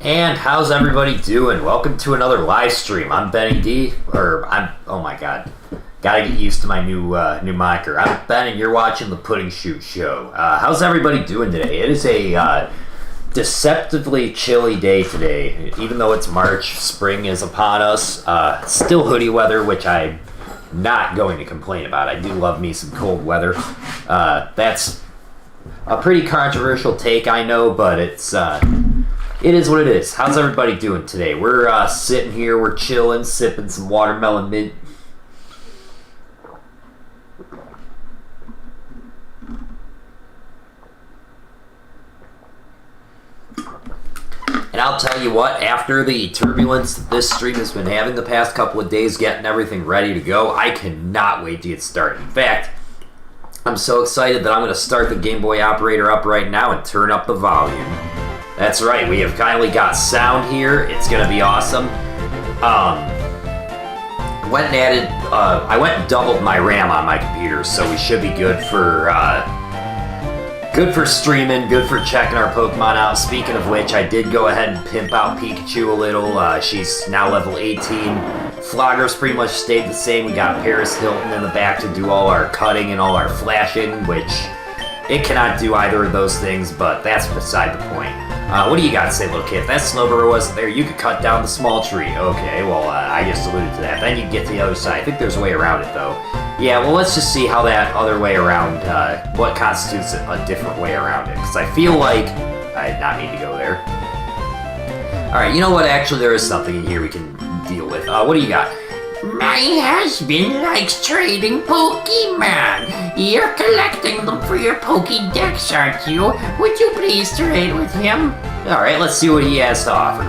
And how's everybody doing? Welcome to another live stream. I'm Benny D, oh my god, gotta get used to my new moniker. I'm Ben, and you're watching the Pudding Shoot Show. How's everybody doing today? It is a deceptively chilly day today. Even though it's March, spring is upon us. Still hoodie weather, which I'm not going to complain about. I do love me some cold weather. That's a pretty controversial take, I know, but it is what it is. How's everybody doing today? We're sitting here, we're chilling, sipping some watermelon mint. And I'll tell you what, after the turbulence that this stream has been having the past couple of days, getting everything ready to go, I cannot wait to get started. In fact, I'm so excited that I'm going to start the Game Boy operator up right now and turn up the volume. That's right, we have finally got sound here. It's going to be awesome. I went and doubled my RAM on my computer, so we should be good for streaming, good for checking our Pokemon out. Speaking of which, I did go ahead and pimp out Pikachu a little. She's now level 18. Flogger's pretty much stayed the same. We got Paris Hilton in the back to do all our cutting and all our flashing, which it cannot do either of those things, but that's beside the point. What do you got to say, little kid? If that Snowbird wasn't there, you could cut down the small tree. Okay, well, I just alluded to that. Then you get to the other side. I think there's a way around it, though. Yeah, well, let's just see how that other way around, what constitutes a different way around it. Because I feel like I did not need to go there. Alright, you know what? Actually, there is something in here we can deal with. What do you got? My husband likes trading Pokemon. You're collecting them for your Pokédex, aren't you? Would you please trade with him? Alright, let's see what he has to offer.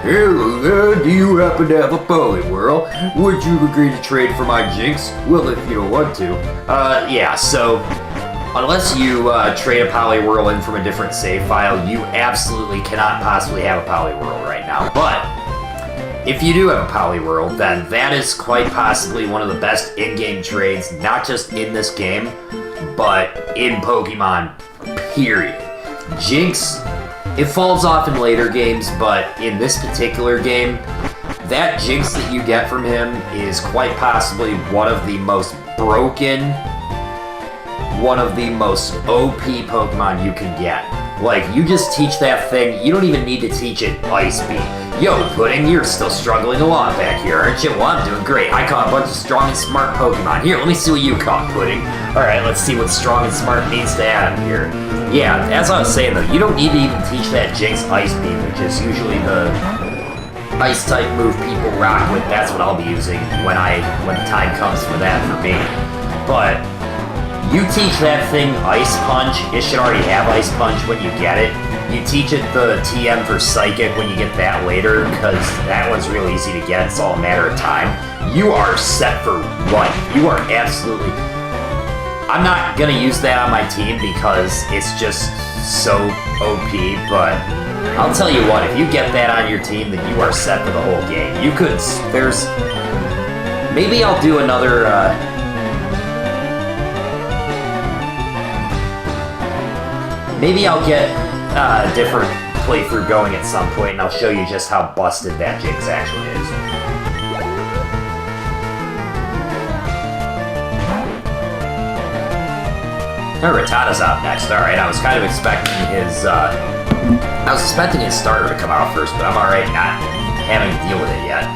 Hello there, do you happen to have a Poliwhirl? Would you agree to trade for my Jinx? Well, if you don't want to. Yeah, so unless you trade a Poliwhirl in from a different save file, you absolutely cannot possibly have a Poliwhirl right now. But if you do have a Poliwhirl, then that is quite possibly one of the best in-game trades, not just in this game, but in Pokemon, period. Jinx, it falls off in later games, but in this particular game, that Jinx that you get from him is quite possibly one of the most broken, one of the most OP Pokemon you can get. Like, you just teach that thing, you don't even need to teach it Ice Beam. Yo, Pudding, you're still struggling along back here, aren't you? Well, I'm doing great. I caught a bunch of strong and smart Pokemon. Here, let me see what you caught, Pudding. Alright, let's see what strong and smart needs to add here. Yeah, as I was saying though, you don't need to even teach that Jinx Ice Beam, which is usually the Ice-type move people rock with. That's what I'll be using when the time comes for that for me. But you teach that thing Ice Punch, it should already have Ice Punch when you get it. You teach it the TM for Psychic when you get that later, because that one's real easy to get, it's all a matter of time. You are set for life. You are absolutely... I'm not going to use that on my team because it's just so OP, but I'll tell you what, if you get that on your team, then you are set for the whole game. You could... Maybe I'll do another... Maybe I'll get a different playthrough going at some point, and I'll show you just how busted that Jinx actually is. Rattata's out next. Alright, I was kind of expecting his starter to come out first, but I'm alright not having to deal with it yet.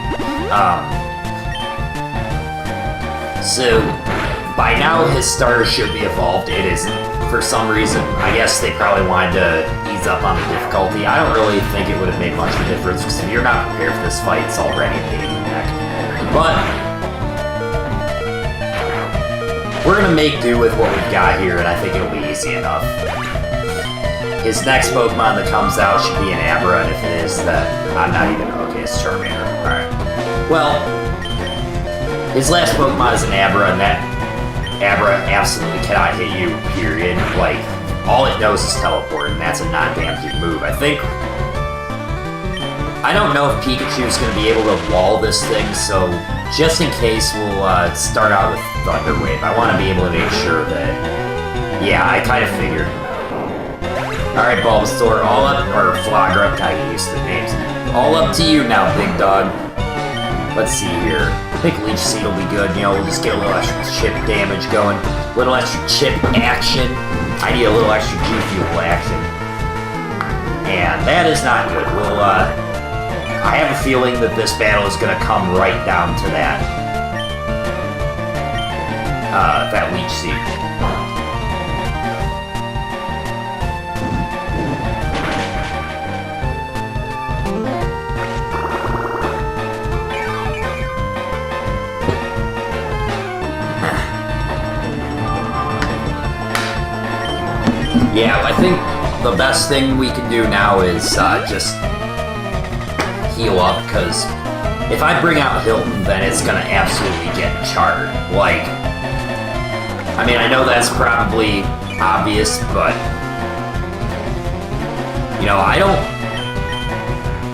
So, by now his starter should be evolved. It isn't. For some reason, I guess they probably wanted to ease up on the difficulty. I don't really think it would have made much of a difference, because if you're not prepared for this fight, it's already a pain in the neck. But we're going to make do with what we've got here, and I think it'll be easy enough. His next Pokemon that comes out should be an Abra, and if it is, then I'm not even... Okay, it's Charmander. Alright. Well, his last Pokemon is an Abra, and that Abra absolutely cannot hit you, period. Like, all it knows is teleport, and that's a non-damaging move. I don't know if Pikachu's going to be able to wall this thing, so just in case, we'll start out with Thunder Wave. I want to be able to make sure that... Yeah, I kind of figured. Alright, Bulbasaur, all up, or Flagra, I get used to the names. All up to you now, big dog. Let's see here. I think Leech Seed will be good. You know, we'll just get a little extra chip damage going. A little extra chip action. I need a little extra G-Fuel action. And that is not good. We'll, I have a feeling that this battle is going to come right down to that. That Leech Seed. Yeah, I think the best thing we can do now is just heal up, because if I bring out Hilton, then it's gonna absolutely get charred. Like, I mean, I know that's probably obvious, but, you know,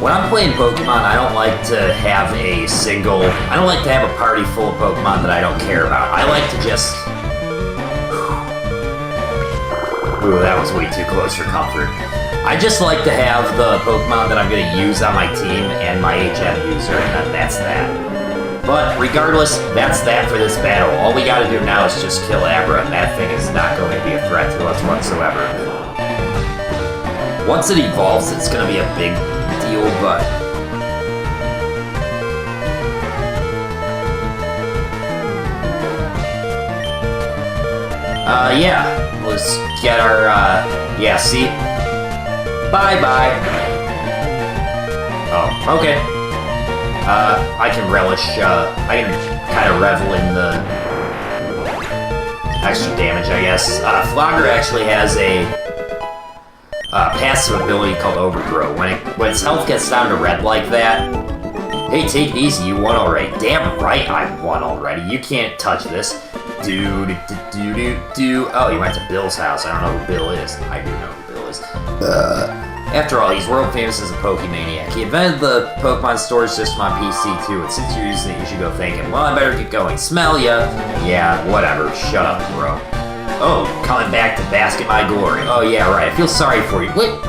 when I'm playing Pokemon, I don't like to have I don't like to have a party full of Pokemon that I don't care about. I like to just... Ooh, that was way too close for comfort. I just like to have the Pokemon that I'm going to use on my team and my HM user, and then that's that. But regardless, that's that for this battle. All we got to do now is just kill Abra, and that thing is not going to be a threat to us whatsoever. Once it evolves, it's going to be a big deal, but... yeah. Let's get our, yeah, see? Bye-bye. Oh, okay. I can relish, I can kind of revel in the extra damage, I guess. Flogger actually has a passive ability called Overgrow. When its health gets down to red like that, hey, take it easy, you won already. Damn right I won already. You can't touch this. Oh, you went to Bill's house. I don't know who Bill is. I do know who Bill is. After all, he's world famous as a Pokemaniac. He invented the Pokemon storage system on PC too, and since you're using it, you should go thank him. Well, I better get going. Smell ya. Yeah, whatever. Shut up, bro. Oh, coming back to bask in my glory. Oh, yeah, right. I feel sorry for you. What?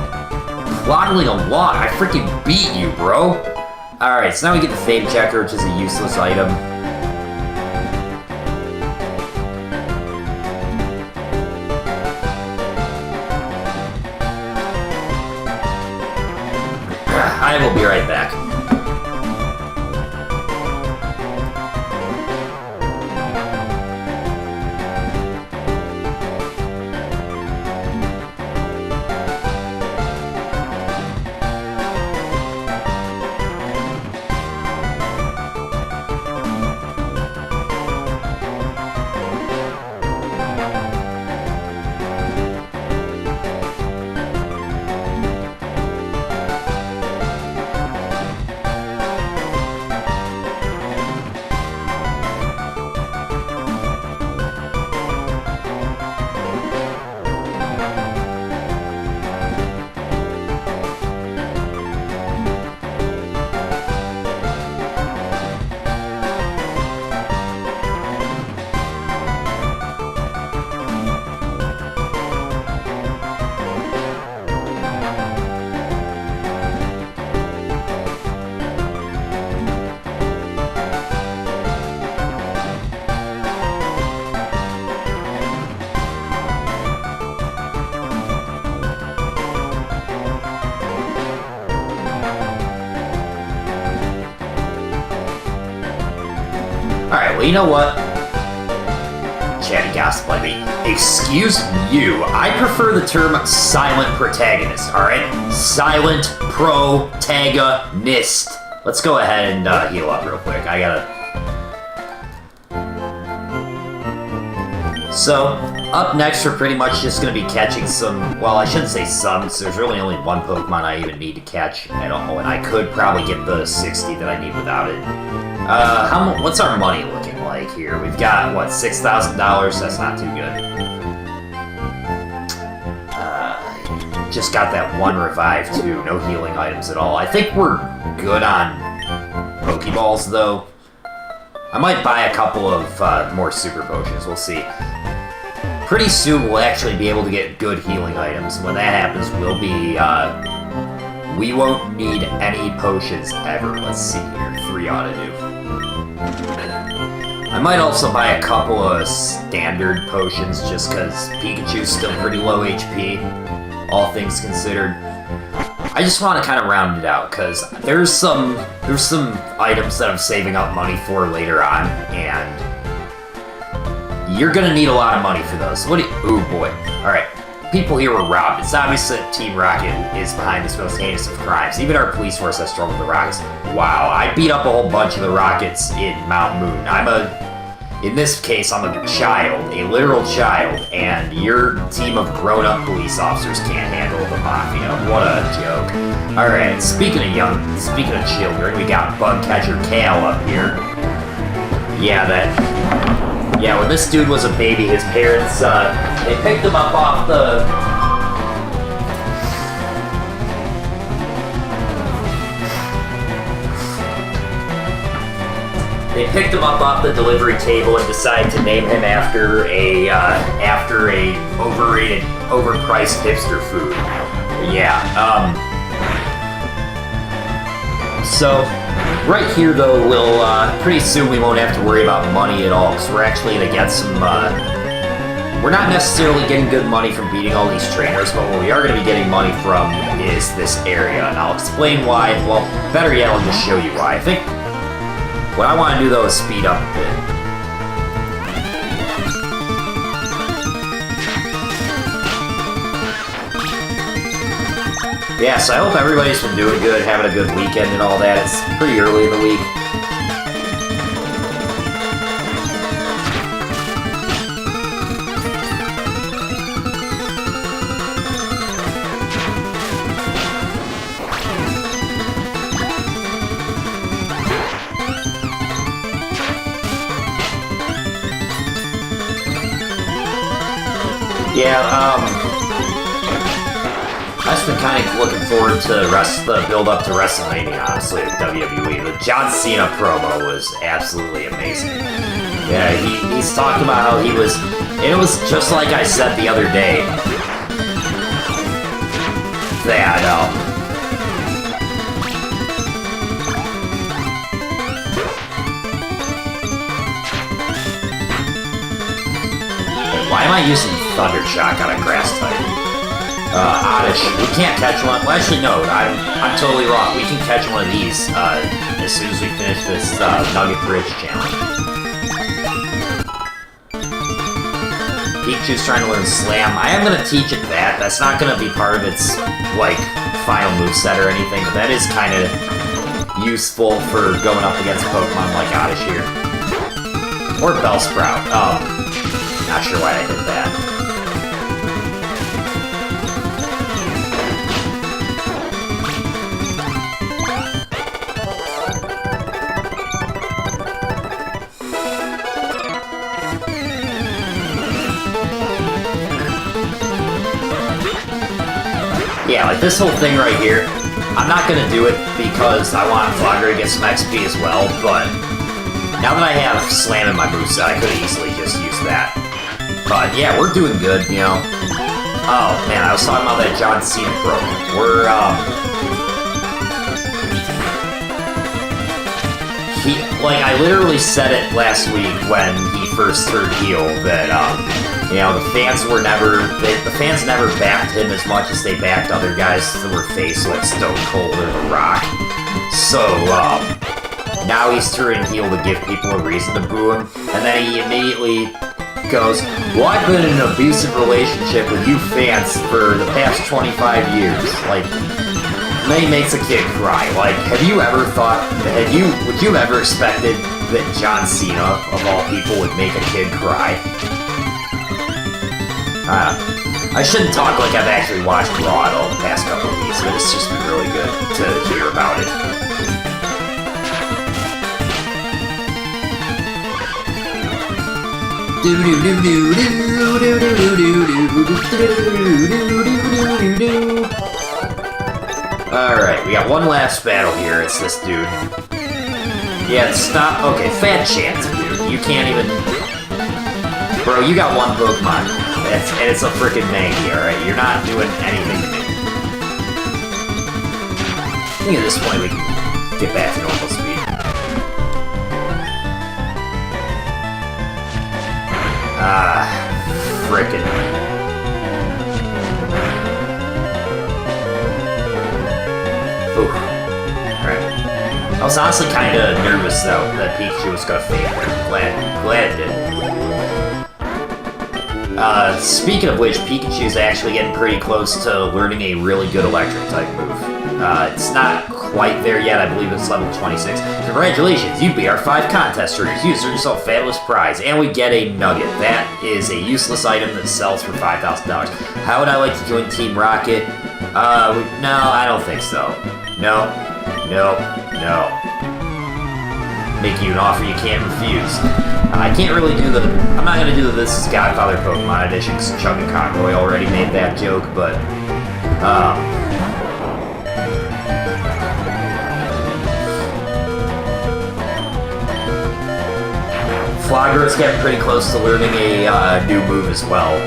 Waddling a lot. I freaking beat you, bro. Alright, so now we get the Fame Checker, which is a useless item. I will be right back. Alright, well, you know what? Chatty gossip like me. Excuse you. I prefer the term silent protagonist, alright? Silent protagonist. Let's go ahead and heal up real quick. I gotta... So, up next, we're pretty much just gonna be catching some... Well, I shouldn't say some, because there's really only one Pokemon I even need to catch at all, and I could probably get the 60 that I need without it. What's our money looking like here? We've got, what, $6,000? That's not too good. Just got that one revive, too. No healing items at all. I think we're good on Pokeballs, though. I might buy a couple of more Super Potions. We'll see. pretty soon we'll actually be able to get good healing items. When that happens, we'll be, we won't need any potions ever. Let's see here. 3 ought to do. I might also buy a couple of standard potions just because Pikachu's still pretty low HP, all things considered. I just want to kind of round it out because there's some items that I'm saving up money for later on, and you're gonna need a lot of money for those. What do you, ooh boy. Alright, people here were robbed. It's obvious that Team Rocket is behind this most heinous of crimes. Even our police force has struggled with the Rockets. Wow, I beat up a whole bunch of the Rockets in Mount Moon. In this case, I'm a child, a literal child, and your team of grown-up police officers can't handle the Mafia. What a joke. Alright, speaking of children, we got Bugcatcher Kale up here. Yeah, when this dude was a baby, his parents, they picked him up off the... They picked him up off the delivery table and decided to name him after a overpriced hipster food. Yeah, So, right here though, we'll, pretty soon we won't have to worry about money at all, because we're actually gonna get some, we're not necessarily getting good money from beating all these trainers, but what we are gonna be getting money from is this area, and I'll explain why. Well, better yet, I'll just show you why. I think what I want to do though is speed up a bit. Yeah, so I hope everybody's been doing good, having a good weekend and all that. It's pretty early in the week. Yeah, I've just been kind of looking forward to the build-up to WrestleMania, honestly, with WWE. The John Cena promo was absolutely amazing. Yeah, he's talking about how he was... And it was just like I said the other day. That, why am I using Thunder Shock on a grass type? Oddish. We can't catch one. Well, actually, no. I'm totally wrong. We can catch one of these as soon as we finish this Nugget Bridge challenge. Pikachu's trying to learn Slam. I am going to teach it that. That's not going to be part of its, like, final moveset or anything, but that is kind of useful for going up against Pokemon like Oddish here. Or Bellsprout. Not sure why I did that. Yeah, like this whole thing right here, I'm not going to do it because I want Flogger to get some XP as well, but now that I have Slam in my moveset, I could easily just use that. But yeah, we're doing good, you know. Oh man, I was talking about that John Cena promo. I literally said it last week when he first turned heel that, you know, the fans never backed him as much as they backed other guys that were faced like Stone Cold or The Rock. So, now he's turning heel to give people a reason to boo him, and then he immediately goes, well, I've been in an abusive relationship with you fans for the past 25 years. Like, then he makes a kid cry. Like, would you have ever expected that John Cena, of all people, would make a kid cry? I shouldn't talk like I've actually watched Raw all the past couple of weeks, but it's just been really good to hear about it. Alright, we got one last battle here. It's this dude. Yeah, stop. Okay, Fat Chance, dude. You can't even... Bro, you got one Pokemon. And it's a freaking Maggie, alright? You're not doing anything to me. I think at this point we can get back to normal speed. Frickin'. Ooh. Alright. I was honestly kinda nervous though that Pikachu was gonna fail there. Glad it did. Speaking of which, Pikachu's actually getting pretty close to learning a really good electric type move. It's not quite there yet, I believe it's level 26. Congratulations, you beat our 5 contest winners. You earned yourself a fabulous prize, and we get a nugget. That is a useless item that sells for $5,000. How would I like to join Team Rocket? No, I don't think so. No. Making you an offer you can't refuse. I can't really do I'm not gonna do the This is Godfather Pokemon Edition because Chug and Conroy already made that joke, but, Flogra's getting pretty close to learning a new move as well.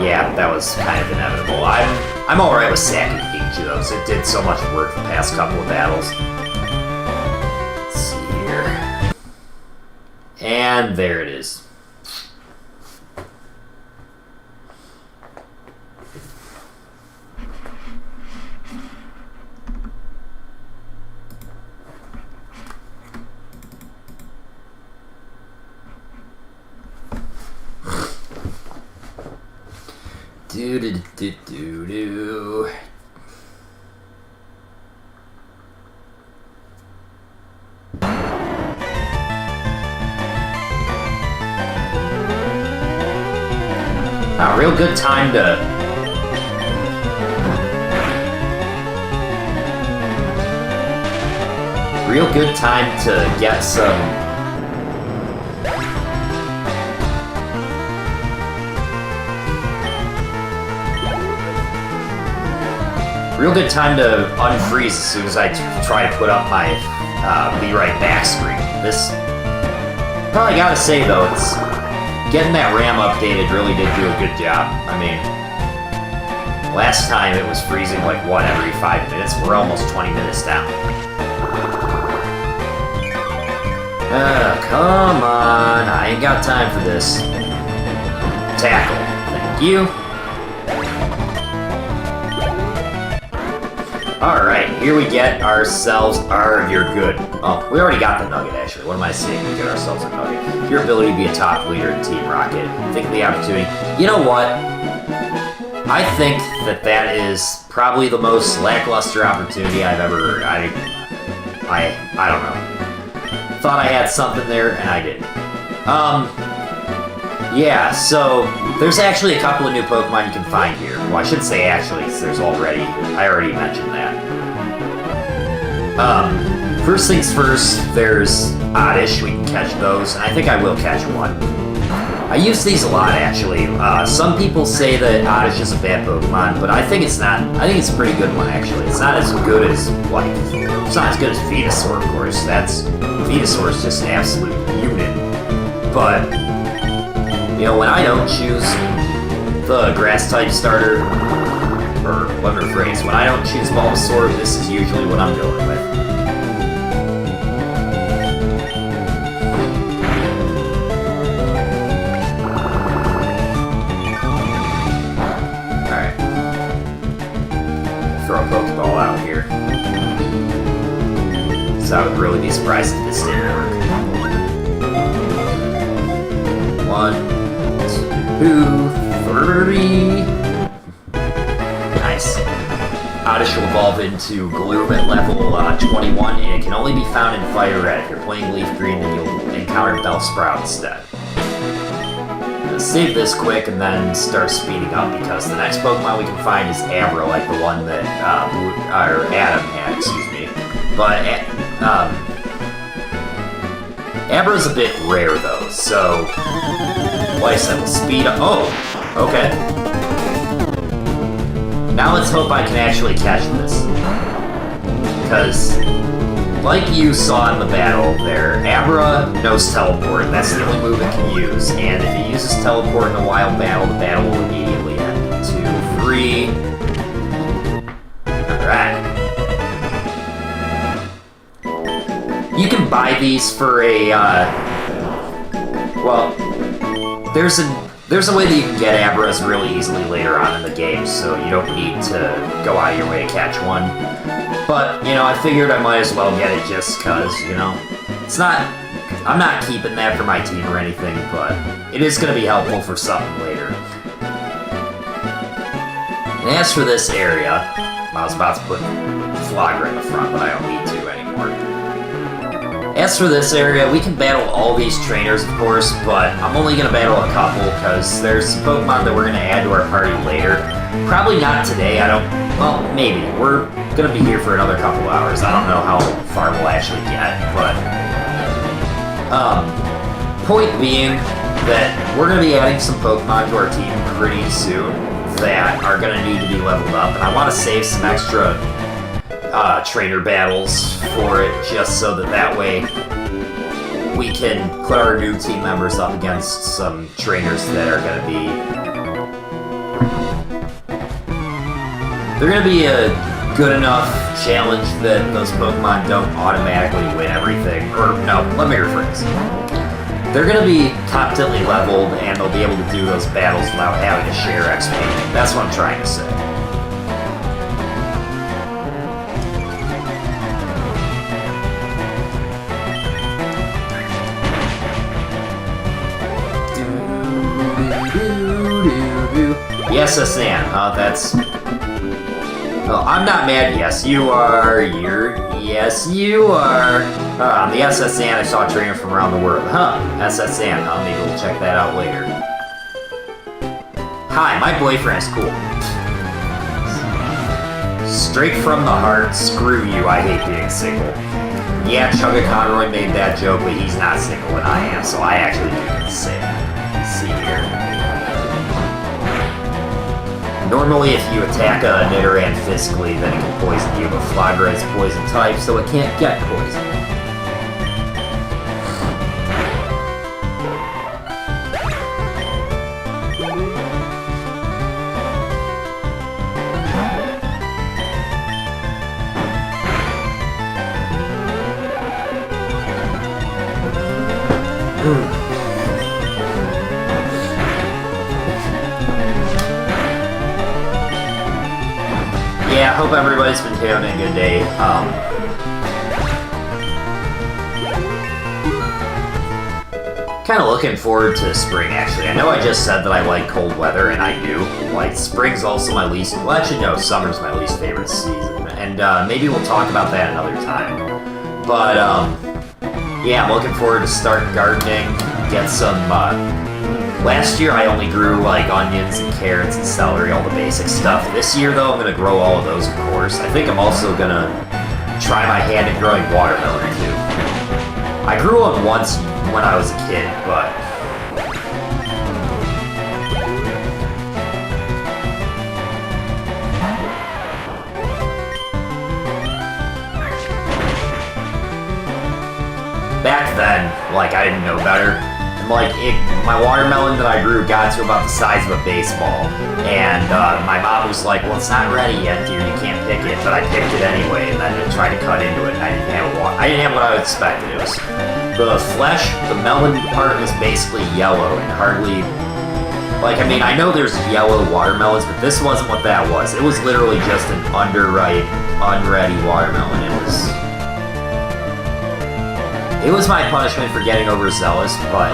Yeah, that was kind of inevitable. I'm alright with sacking Pikachu though, because it did so much work the past couple of battles. Let's see here. And there it is. Do. A real good time to get some unfreeze as soon as I try to put up my be right back screen. This probably gotta say though, it's getting that RAM updated really did do a good job. I mean, last time it was freezing like every 5 minutes. We're almost 20 minutes down. Come on, I ain't got time for this. Tackle, thank you. Alright, here we get ourselves you're good. Oh, we already got the nugget actually. What am I saying? We get ourselves a nugget. Your ability to be a top leader in Team Rocket. Think of the opportunity. You know what? I think that is probably the most lackluster opportunity I've ever I don't know. Thought I had something there and I didn't. Yeah, so there's actually a couple of new Pokemon you can find here. Well, I should say actually, because I already mentioned that. First things first, there's Oddish, we can catch those, and I think I will catch one. I use these a lot actually. Some people say that Oddish is a bad Pokemon, but I think it's not. I think it's a pretty good one actually. It's not as good as, it's not as good as Venusaur, of course. Venusaur is just an absolute unit. But, you know, when I don't choose the Grass-type starter, or let me rephrase, when I don't choose Bulbasaur, this is usually what I'm going with. Alright. Throw a Pokeball out here. So I would really be surprised if this didn't work. 1, 2, 3. Nice. Oddish will evolve into Gloom at level 21, and it can only be found in FireRed. If you're playing Leaf Green, then you'll encounter Bellsprout instead. Save this quick and then start speeding up, because the next Pokemon we can find is Abra, like the one that Adam had, excuse me. But Abra's a bit rare though, so like I said, we'll speed up. Oh, okay. Now let's hope I can actually catch this, because like you saw in the battle there, Abra knows teleport. That's the only move it can use. And if it uses teleport in a wild battle, the battle will immediately end. 2, 3. Alright. You can buy these for a, well, there's a way that you can get Abras really easily later on in the game, so you don't need to go out of your way to catch one. But, you know, I figured I might as well get it just cause, you know, it's not, I'm not keeping that for my team or anything, but it is going to be helpful for something later. And as for this area, I was about to put Flogger in the front, but I don't need to anymore. As for this area, we can battle all these trainers, of course, but I'm only going to battle a couple because there's some Pokemon that we're going to add to our party later. Probably not today, well, maybe. We're going to be here for another couple hours. I don't know how far we'll actually get, but... point being that we're going to be adding some Pokemon to our team pretty soon that are going to need to be leveled up, and I want to save some extra trainer battles for it, just so that way we can put our new team members up against some trainers that are going to be... They're going to be a good enough challenge that those Pokemon don't automatically win everything. Or, no, let me rephrase. They're going to be competently leveled, and they'll be able to do those battles without having to share XP. That's what I'm trying to say. Yes, Sam. That's... Oh, I'm not mad. Yes, you are. Yes, you are. On the SSN, I saw a trainer from around the world. Huh, SSN. Maybe we'll check that out later. Hi, my boyfriend is cool. Straight from the heart, screw you, I hate being single. Yeah, Chugga Conroy made that joke, but he's not single and I am, so I actually do get to say that. Let's see here. Normally, if you attack a Nidoran physically, then it can poison you, but Flogger is poison type, so it can't get poisoned. Yeah, I hope everybody's been having a good day. Kind of looking forward to spring, actually. I know I just said that I like cold weather, and I do. Like, spring's also my least... Well, actually, no, summer's my least favorite season. And maybe we'll talk about that another time. But, yeah, I'm looking forward to starting gardening, get some... Last year I only grew like onions and carrots and celery, all the basic stuff. This year though, I'm going to grow all of those, of course. I think I'm also going to try my hand at growing watermelon too. I grew one once when I was a kid, but... Back then, like, I didn't know better. Like, my watermelon that I grew got to about the size of a baseball, and my mom was like, well, it's not ready yet, dear, you can't pick it, but I picked it anyway, and then I tried to cut into it, and I didn't have what I expected. It was, the flesh, the melon part was basically yellow, and hardly, like, I mean, I know there's yellow watermelons, but this wasn't what that was. It was literally just an underripe, unready watermelon. It was my punishment for getting overzealous, but...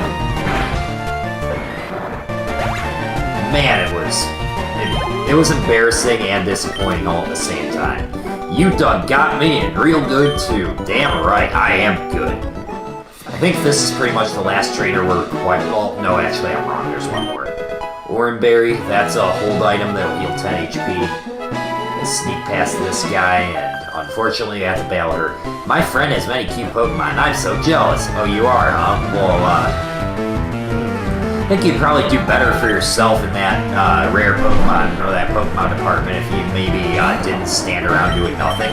Man, it was embarrassing and disappointing all at the same time. You done got me in real good, too. Damn right, I am good. I think this is pretty much the last trainer we're quite... Well, no, actually, I'm wrong. There's one more. Oranberry, that's a hold item that'll heal 10 HP. Let's sneak past this guy, and... Unfortunately, I have to battle her. My friend has many cute Pokemon, and I'm so jealous. Oh, you are, huh? Well, I think you'd probably do better for yourself in that rare Pokemon, or that Pokemon department, if you maybe didn't stand around doing nothing.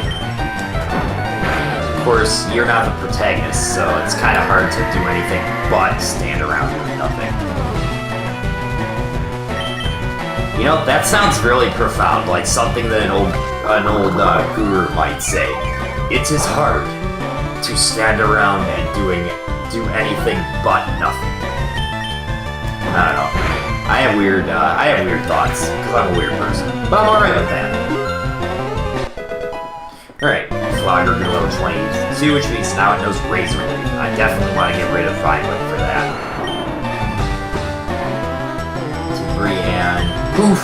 Of course, you're not the protagonist, so it's kind of hard to do anything but stand around doing nothing. You know, that sounds really profound, like something that an old guru might say. It is hard to stand around and do anything but nothing. I don't know. I have weird thoughts because I'm a weird person, but I'm alright with that. Alright, Flogger grew level 22, which means now it knows Razor Leaf. I definitely want to get rid of Vinewood for that. 2, 3, and poof!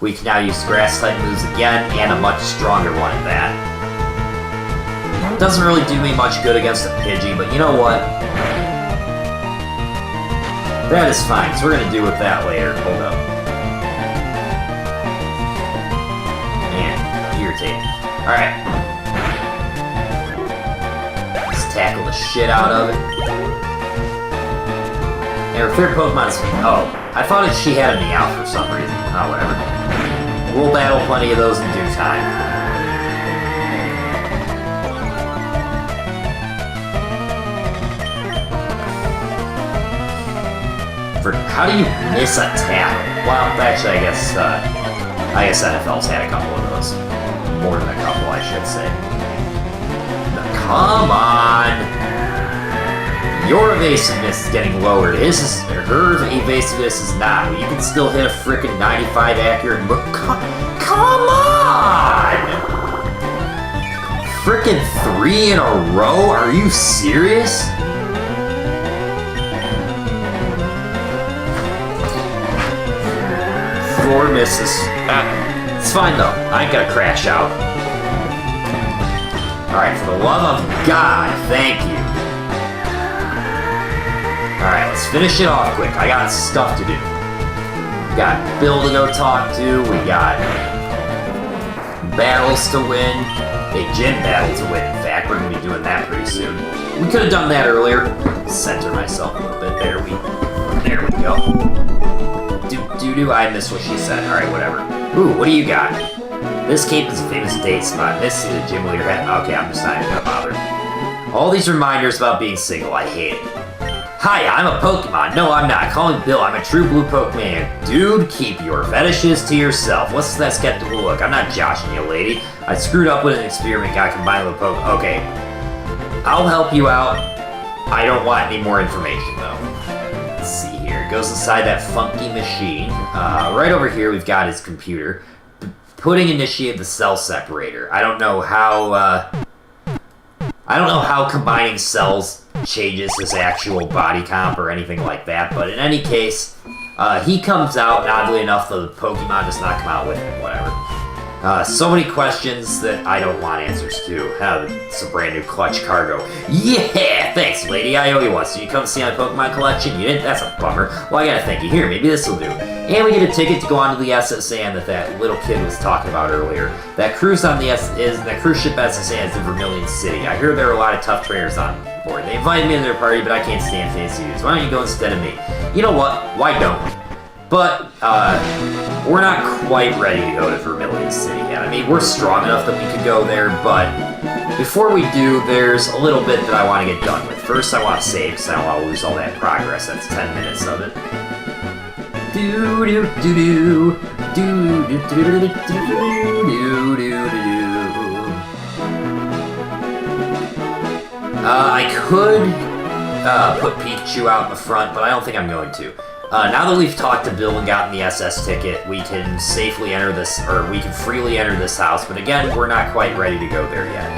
We can now use grass type moves again, and a much stronger one at that. Doesn't really do me much good against a Pidgey, but you know what? That is fine, so we're gonna deal with that later. Hold up. And irritating. Alright. Let's tackle the shit out of it. And her third Pokemon's... Oh, I thought she had a Meowth for some reason. Oh, whatever. We'll battle plenty of those in due time. How do you miss a tackle? Well, actually, I guess NFL's had a couple of those. More than a couple, I should say. Now, come on! Your evasiveness is getting lowered. Her evasiveness is not. You can still hit a frickin' 95 accurate move. Come on! Frickin' 3 in a row? Are you serious? 4 misses. It's fine though. I ain't gonna crash out. Alright, for the love of God, thank you. Alright, let's finish it off quick. I got stuff to do. We got Bill to go talk to. We got battles to win. A gym battle to win. In fact, we're gonna be doing that pretty soon. We could have done that earlier. Center myself a little bit. There we go. I missed what she said. Alright, whatever. Ooh, what do you got? This cape is a famous date spot. This is a gym leader hat. Okay, I'm just not even gonna bother. All these reminders about being single, I hate it. Hi, I'm a Pokemon. No, I'm not. Call me Bill. I'm a true blue Pokemon. Dude, keep your fetishes to yourself. What's that skeptical look? I'm not joshing you, lady. I screwed up with an experiment, got combined with a Pokemon. Okay. I'll help you out. I don't want any more information, though. Let's see. It goes inside that funky machine. Right over here, we've got his computer. Putting initiate the cell separator. I don't know how combining cells changes his actual body comp or anything like that. But in any case, he comes out. And oddly enough, the Pokemon does not come out with him. Whatever. So many questions that I don't want answers to. It's a brand new clutch cargo. Yeah, thanks, lady. I owe you one. So you come see my Pokemon collection? You didn't? That's a bummer. Well, I gotta thank you. Here, maybe this will do. And we get a ticket to go onto the SSN that little kid was talking about earlier. That cruise on that cruise ship SSN is in Vermilion City. I hear there are a lot of tough trainers on board. They invited me to their party, but I can't stand fancy dudes. Why don't you go instead of me? You know what? Why don't we? But, we're not quite ready to go to Vermilion City yet. I mean, we're strong enough that we could go there, but before we do, there's a little bit that I want to get done with. First, I want to save, because I don't want to lose all that progress. That's 10 minutes of it. I could put Pikachu out in the front, but I don't think I'm going to. Now that we've talked to Bill and gotten the SS ticket, we can safely enter this, or we can freely enter this house, but again, we're not quite ready to go there yet.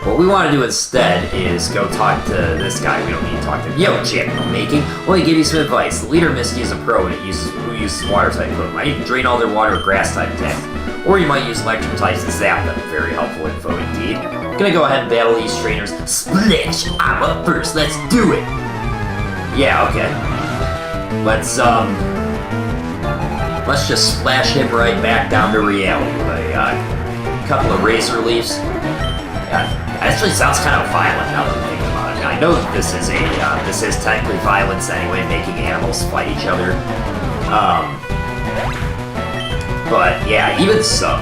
What we want to do instead is go talk to this guy. We don't need to talk to him. Yo, champion making. Well, he gave you some advice. The leader Misty is a pro and who uses water type Pokemon. You can drain all their water with grass type attacks. Or you might use electric types to zap them. Very helpful info indeed. I'm gonna go ahead and battle these trainers. Splish! I'm up first. Let's do it! Yeah, okay. Let's just splash him right back down to reality with a couple of Razor Leafs. Actually sounds kind of violent now that I'm thinking about it. I know that this is technically violence anyway, making animals fight each other. But yeah, even so.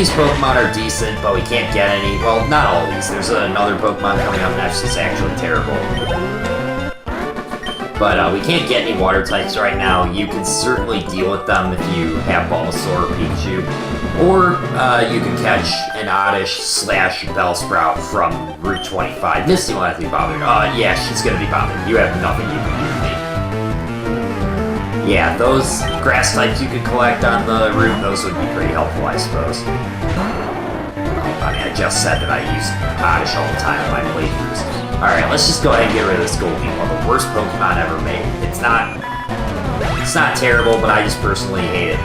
these Pokemon are decent, but we can't get any. Well, not all these. There's another Pokemon coming up next that's actually terrible. But we can't get any water types right now. You can certainly deal with them if you have Bulbasaur or Pikachu. Or you can catch an Oddish / Bellsprout from Route 25. Misty won't have to be bothered. Yeah, she's gonna be bothered. You have nothing you can do to me. Yeah, those grass types you could collect on the route, those would be pretty helpful, I suppose. I mean, I just said that I use Oddish all the time in my playthroughs. Alright, let's just go ahead and get rid of this Goldeen, the worst Pokemon ever made. It's not terrible, but I just personally hate it.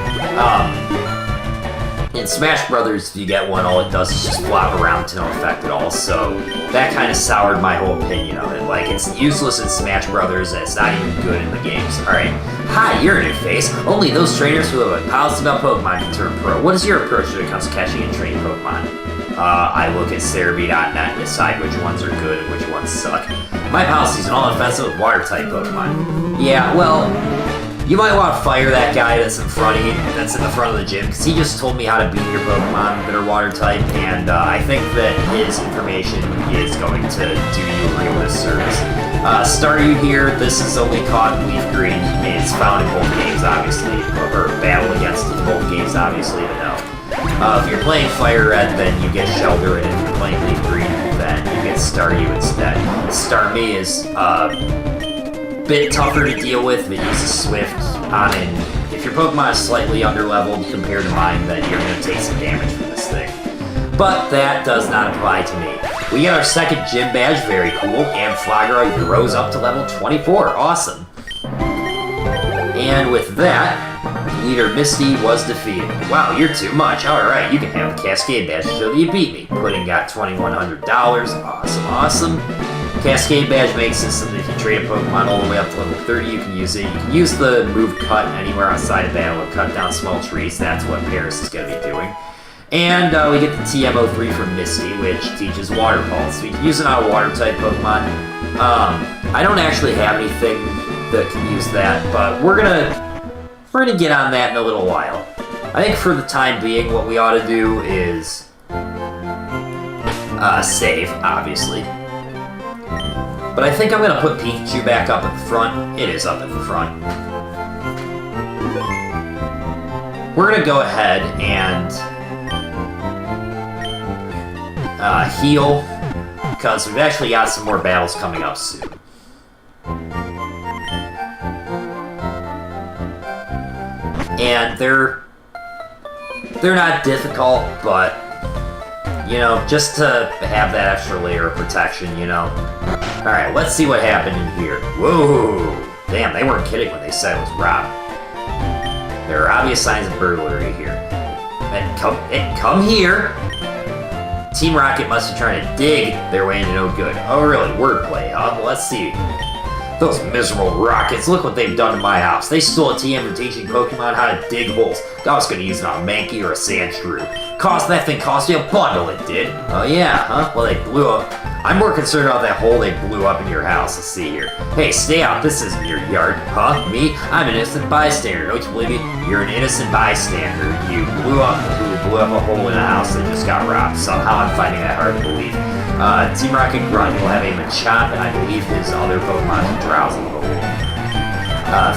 In Smash Brothers, if you get one, all it does is just flop around to no effect at all, so that kind of soured my whole opinion of it. Like, it's useless in Smash Brothers, and it's not even good in the games. Alright, hi, you're a new face. Only those trainers who have policy about Pokemon can turn pro. What is your approach when it comes to catching and training Pokemon? I look at Cerulian and decide which ones are good and which ones suck. My policy is an all-offensive with water-type Pokemon. Yeah, well, you might want to fire that guy that's in front of you, that's in the front of the gym, because he just told me how to beat your Pokemon that are water-type, and I think that his information is going to do you a real disservice. Staryu here, this is only caught in Leaf Green. It's found in both games, obviously, or battle against in both games, obviously, but no. If you're playing FireRed, then you get Shelter, and if you're playing Leaf Green, then you get Staryu instead. Starmie is a bit tougher to deal with. It uses Swift on it. If your Pokemon is slightly underleveled compared to mine, then you're going to take some damage from this thing. But that does not apply to me. We get our second gym badge, very cool, and Flagra grows up to level 24. Awesome. And with that, Leader Misty was defeated. Wow, you're too much. Alright, you can have the Cascade badge to show that you beat me. Pudding got $2,100. Awesome, awesome. Cascade badge makes it so that if you trade a Pokemon all the way up to level 30, you can use it. You can use the move Cut anywhere outside of battle to cut down small trees. That's what Paris is going to be doing. And we get the TM03 from Misty, which teaches Water Pulse. So you can use it on a Water-type Pokemon. I don't actually have anything that can use that, but we're gonna get on that in a little while. I think for the time being, what we ought to do is save, obviously. But I think I'm gonna put Pikachu back up at the front. It is up at the front. We're gonna go ahead and heal, because we've actually got some more battles coming up soon. And they're not difficult, but, you know, just to have that extra layer of protection, you know. Alright, let's see what happened in here. Whoa! Damn, they weren't kidding when they said it was robbed. There are obvious signs of burglary here. And come here! Team Rocket must be trying to dig their way into no good. Oh really, wordplay, huh? Well, let's see. Those miserable Rockets, look what they've done to my house. They stole a TM from teaching Pokemon how to dig holes. I was gonna use it on a Mankey or a Sandshrew. That thing cost me a bundle, it did. Oh yeah, huh? Well, they blew up. I'm more concerned about that hole they blew up in your house. Let's see here. Hey, stay out. This isn't your yard. Huh? Me? I'm an innocent bystander. Don't you believe me? You're an innocent bystander. You blew up a hole in a house that just got robbed. Somehow I'm finding that hard to believe. Team Rocket Grunt will have a Machop, and I believe his other Pokemon is Drowsy.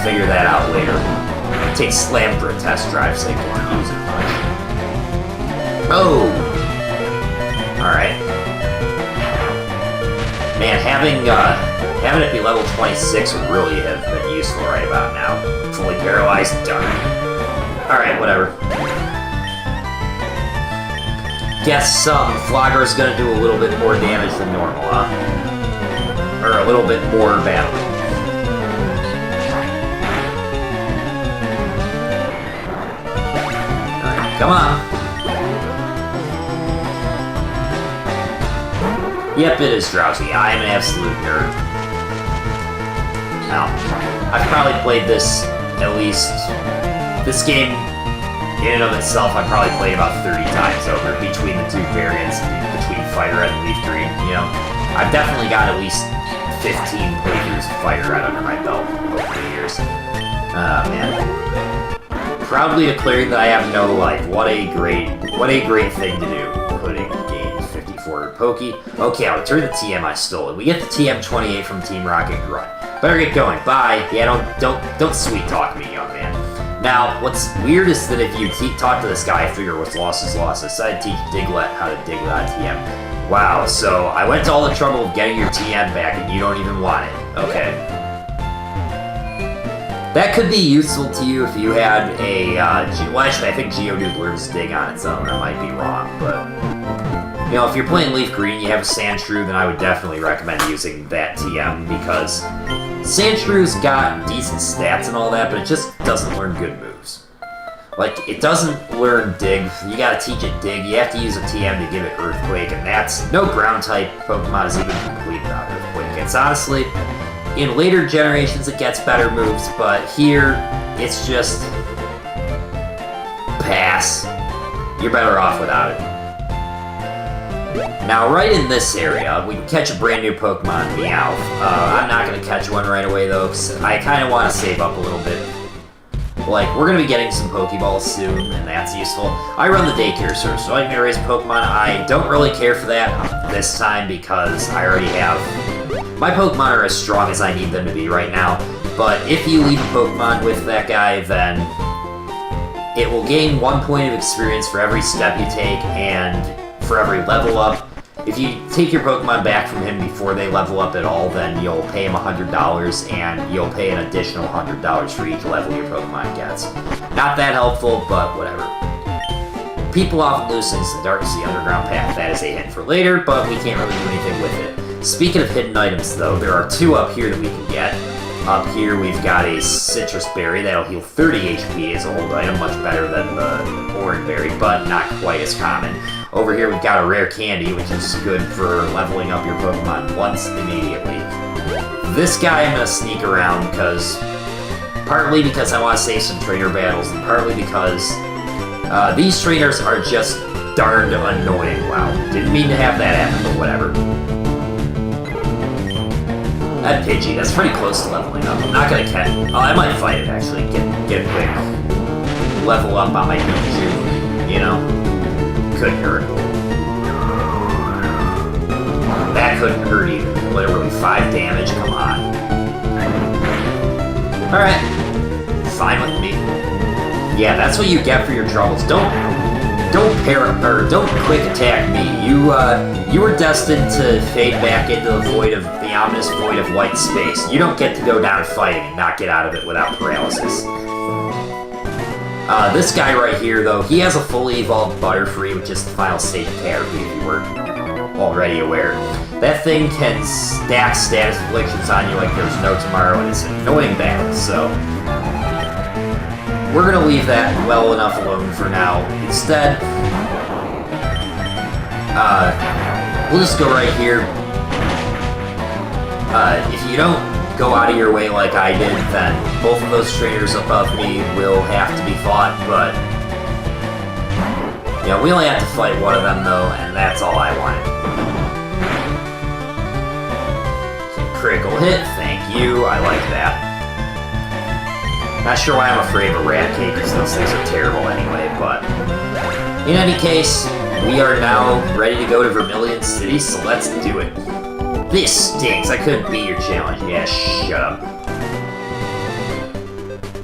Figure that out later. Take Slam for a test drive so you can use it much. Oh! Alright. Man, having it be level 26 would really have been useful right about now. Fully paralyzed? Darn. Alright, whatever. Guess Flagra's gonna do a little bit more damage than normal, huh? Or a little bit more battle. Alright, come on. Yep, it is Drowsy. I am an absolute nerd. Now, I've probably played this at least... This game, in and of itself, I probably played about 30 times over between the two variants, between FireRed and Leaf Green, you know. I've definitely got at least 15 playthroughs of FireRed under my belt over the years. Man. proudly declaring that I have no life. What a great thing to do. Putting game 54 Pokey. Okay, I'll return the TM I stole. And we get the TM28 from Team Rocket Grunt. Better get going. Bye. Yeah, don't sweet talk me, young man. Now, what's weird is that if you talk to this guy, I figure what's lost is lost. I decided to teach Diglett how to dig without TM. Wow, so I went to all the trouble of getting your TM back and you don't even want it. Okay. That could be useful to you if you had a, well actually I think Geodude learns Dig on its own. I might be wrong, but... You know, if you're playing Leaf Green and you have a Sandshrew, then I would definitely recommend using that TM because Sandshrew's got decent stats and all that, but it just doesn't learn good moves. Like, it doesn't learn Dig. You gotta teach it Dig. You have to use a TM to give it Earthquake, and that's... No Ground-type Pokemon is even complete without Earthquake. It's honestly... In later generations, it gets better moves, but here, it's just... Pass. You're better off without it. Now, right in this area, we can catch a brand new Pokemon, Meowth. I'm not going to catch one right away, though, because I kind of want to save up a little bit. Like, we're going to be getting some Pokeballs soon, and that's useful. I run the daycare service, so I'm going to raise Pokemon. I don't really care for that this time, because I already have... My Pokemon are as strong as I need them to be right now, but if you leave a Pokemon with that guy, then it will gain 1 point of experience for every step you take, and for every level up. If you take your Pokemon back from him before they level up at all, then you'll pay him $100, and you'll pay an additional $100 for each level your Pokemon gets. Not that helpful, but whatever. People often lose things in the Dark Sea Underground Path. That is a hint for later, but we can't really do anything with it. Speaking of hidden items, though, there are 2 up here that we can get. Up here, we've got a Citrus Berry that'll heal 30 HP as a hold item, much better than the Orange Berry, but not quite as common. Over here, we've got a Rare Candy, which is good for leveling up your Pokemon once immediately. This guy I'm going to sneak around, partly because I want to save some trainer battles, and partly because these trainers are just darned annoying. Wow, didn't mean to have that happen, but whatever. That Pidgey, that's pretty close to leveling up. I'm not gonna catch... Oh, I might fight it, actually. Get a quick level up on my Pikachu. You know? Couldn't hurt. That couldn't hurt either. Literally 5 damage, come on. Alright. Fine with me. Yeah, that's what you get for your troubles. Don't quick attack me. You were destined to fade back into the void of the ominous void of white space. You don't get to go down fighting and not get out of it without paralysis. This guy right here, though, he has a fully evolved Butterfree, which is the final stage of Caterpie, if you weren't already aware. That thing can stack status afflictions on you like there's no tomorrow, and it's an annoying battle, so... We're gonna leave that well enough alone for now. Instead, we'll just go right here. If you don't go out of your way like I did, then both of those trainers above me will have to be fought, but... Yeah, we only have to fight one of them, though, and that's all I wanted. Critical hit, thank you, I like that. Not sure why I'm afraid of a rat cake, because those things are terrible anyway, but... In any case, we are now ready to go to Vermilion City, so let's do it. This stinks, I couldn't beat your challenge. Yeah, shut up.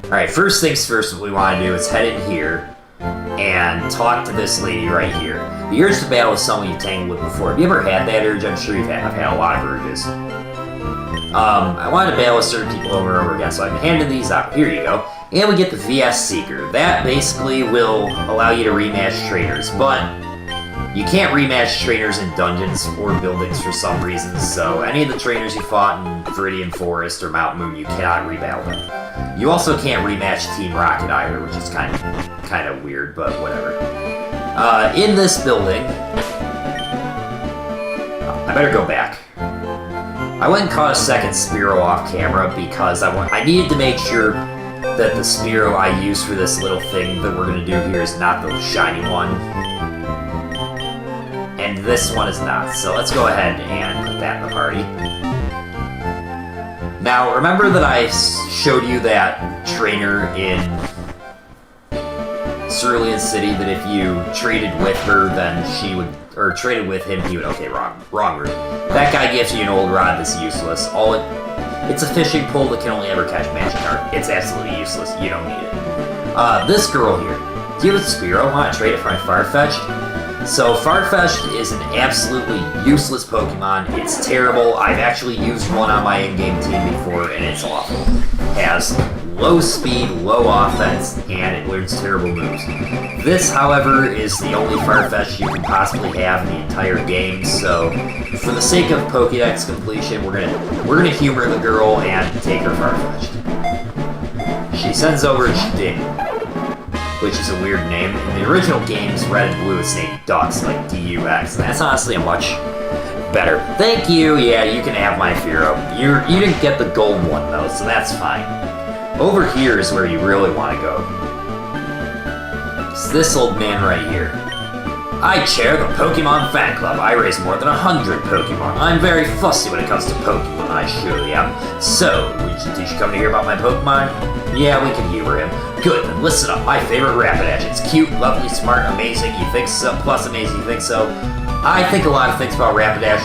Alright, first things first, what we want to do is head in here and talk to this lady right here. The urge to battle with someone you've tangled with before. Have you ever had that urge? I'm sure you've had. I've had a lot of urges. I wanted to battle with certain people over and over again, so I'm handing these out. Here you go. And we get the VS Seeker. That basically will allow you to rematch trainers, but you can't rematch trainers in dungeons or buildings for some reason, so any of the trainers you fought in Viridian Forest or Mount Moon, you cannot rebattle them. You also can't rematch Team Rocket either, which is kind of weird, but whatever. In this building... I better go back. I went and caught a second Spearow off camera because I needed to make sure that the Spearow I use for this little thing that we're going to do here is not the shiny one. And this one is not, so let's go ahead and put that in the party. Now, remember that I showed you that trainer in Cerulian City that if you traded with her, then she would, or traded with him, he would, okay, wrong route. That guy gives you an old rod that's useless. It's a fishing pole that can only ever catch magic carp. It's absolutely useless. You don't need it. This girl here. Do you have a Spearow? Want to trade it for my Farfetch'd? So Farfetch'd is an absolutely useless Pokemon. It's terrible. I've actually used one on my in-game team before, and it's awful. It has low speed, low offense, and it learns terrible moves. This, however, is the only Farfetch'd you can possibly have in the entire game, so for the sake of Pokédex completion, we're gonna humor the girl and take her Farfetch'd. She sends over Sting, which is a weird name. In the original games, Red and Blue, it's named Dux, like D-U-X, and that's honestly a much better. Thank you, yeah, you can have my Fearow. You didn't get the gold one, though, so that's fine. Over here is where you really want to go. It's this old man right here. I chair the Pokemon fan club. I raise more than 100 Pokemon. I'm very fussy when it comes to Pokemon, I surely am. So, did you come to hear about my Pokemon? Yeah, we can humor him. Good, then listen up. My favorite Rapidash. It's cute, lovely, smart, amazing. You think so? Plus amazing, you think so? I think a lot of things about Rapidash.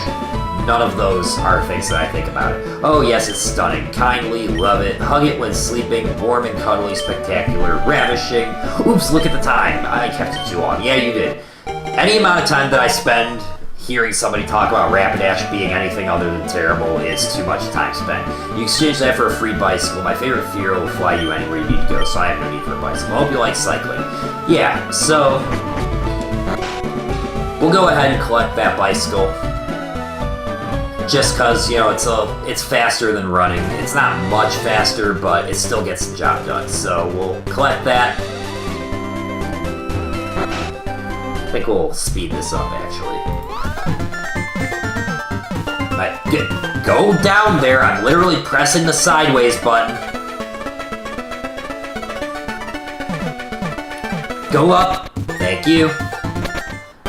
None of those are things that I think about it. Oh yes, it's stunning. Kindly, love it. Hug it when sleeping. Warm and cuddly, spectacular, ravishing. Oops, look at the time. I kept it too long. Yeah, you did. Any amount of time that I spend hearing somebody talk about Rapidash being anything other than terrible is too much time spent. You exchange that for a free bicycle. My favorite Fearow will fly you anywhere you need to go, so I have no need for a bicycle. I hope you like cycling. Yeah, so we'll go ahead and collect that bicycle. Just cause, you know, it's faster than running. It's not much faster, but it still gets the job done. So we'll collect that. I think we'll speed this up, actually. Alright, good. Go down there. I'm literally pressing the sideways button. Go up. Thank you.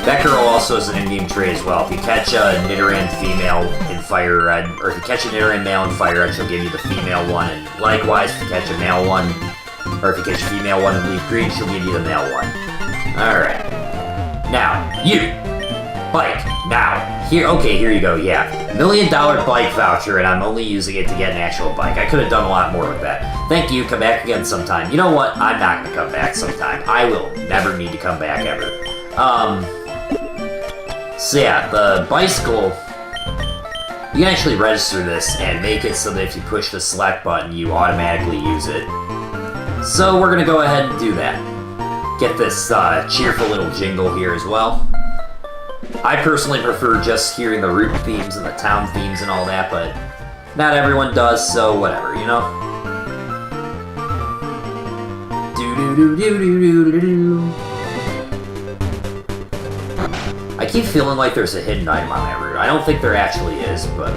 That girl also is an in-game trade as well. If you catch a Nidoran female in FireRed, or if you catch a Nidoran male in FireRed, she'll give you the female one. And likewise, if you catch a male one, or if you catch a female one in Leaf Green, she'll give you the male one. Alright. Now, you! Bike! Now! Here you go, yeah. $1 million bike voucher, and I'm only using it to get an actual bike. I could have done a lot more with that. Thank you, come back again sometime. You know what? I'm not gonna come back sometime. I will never need to come back ever. So yeah, the bicycle, you can actually register this and make it so that if you push the select button, you automatically use it. So we're gonna go ahead and do that. Get this cheerful little jingle here as well. I personally prefer just hearing the route themes and the town themes and all that, but not everyone does, so whatever, you know? Do-do-do-do-do-do-do-do. I keep feeling like there's a hidden item on that route. I don't think there actually is, but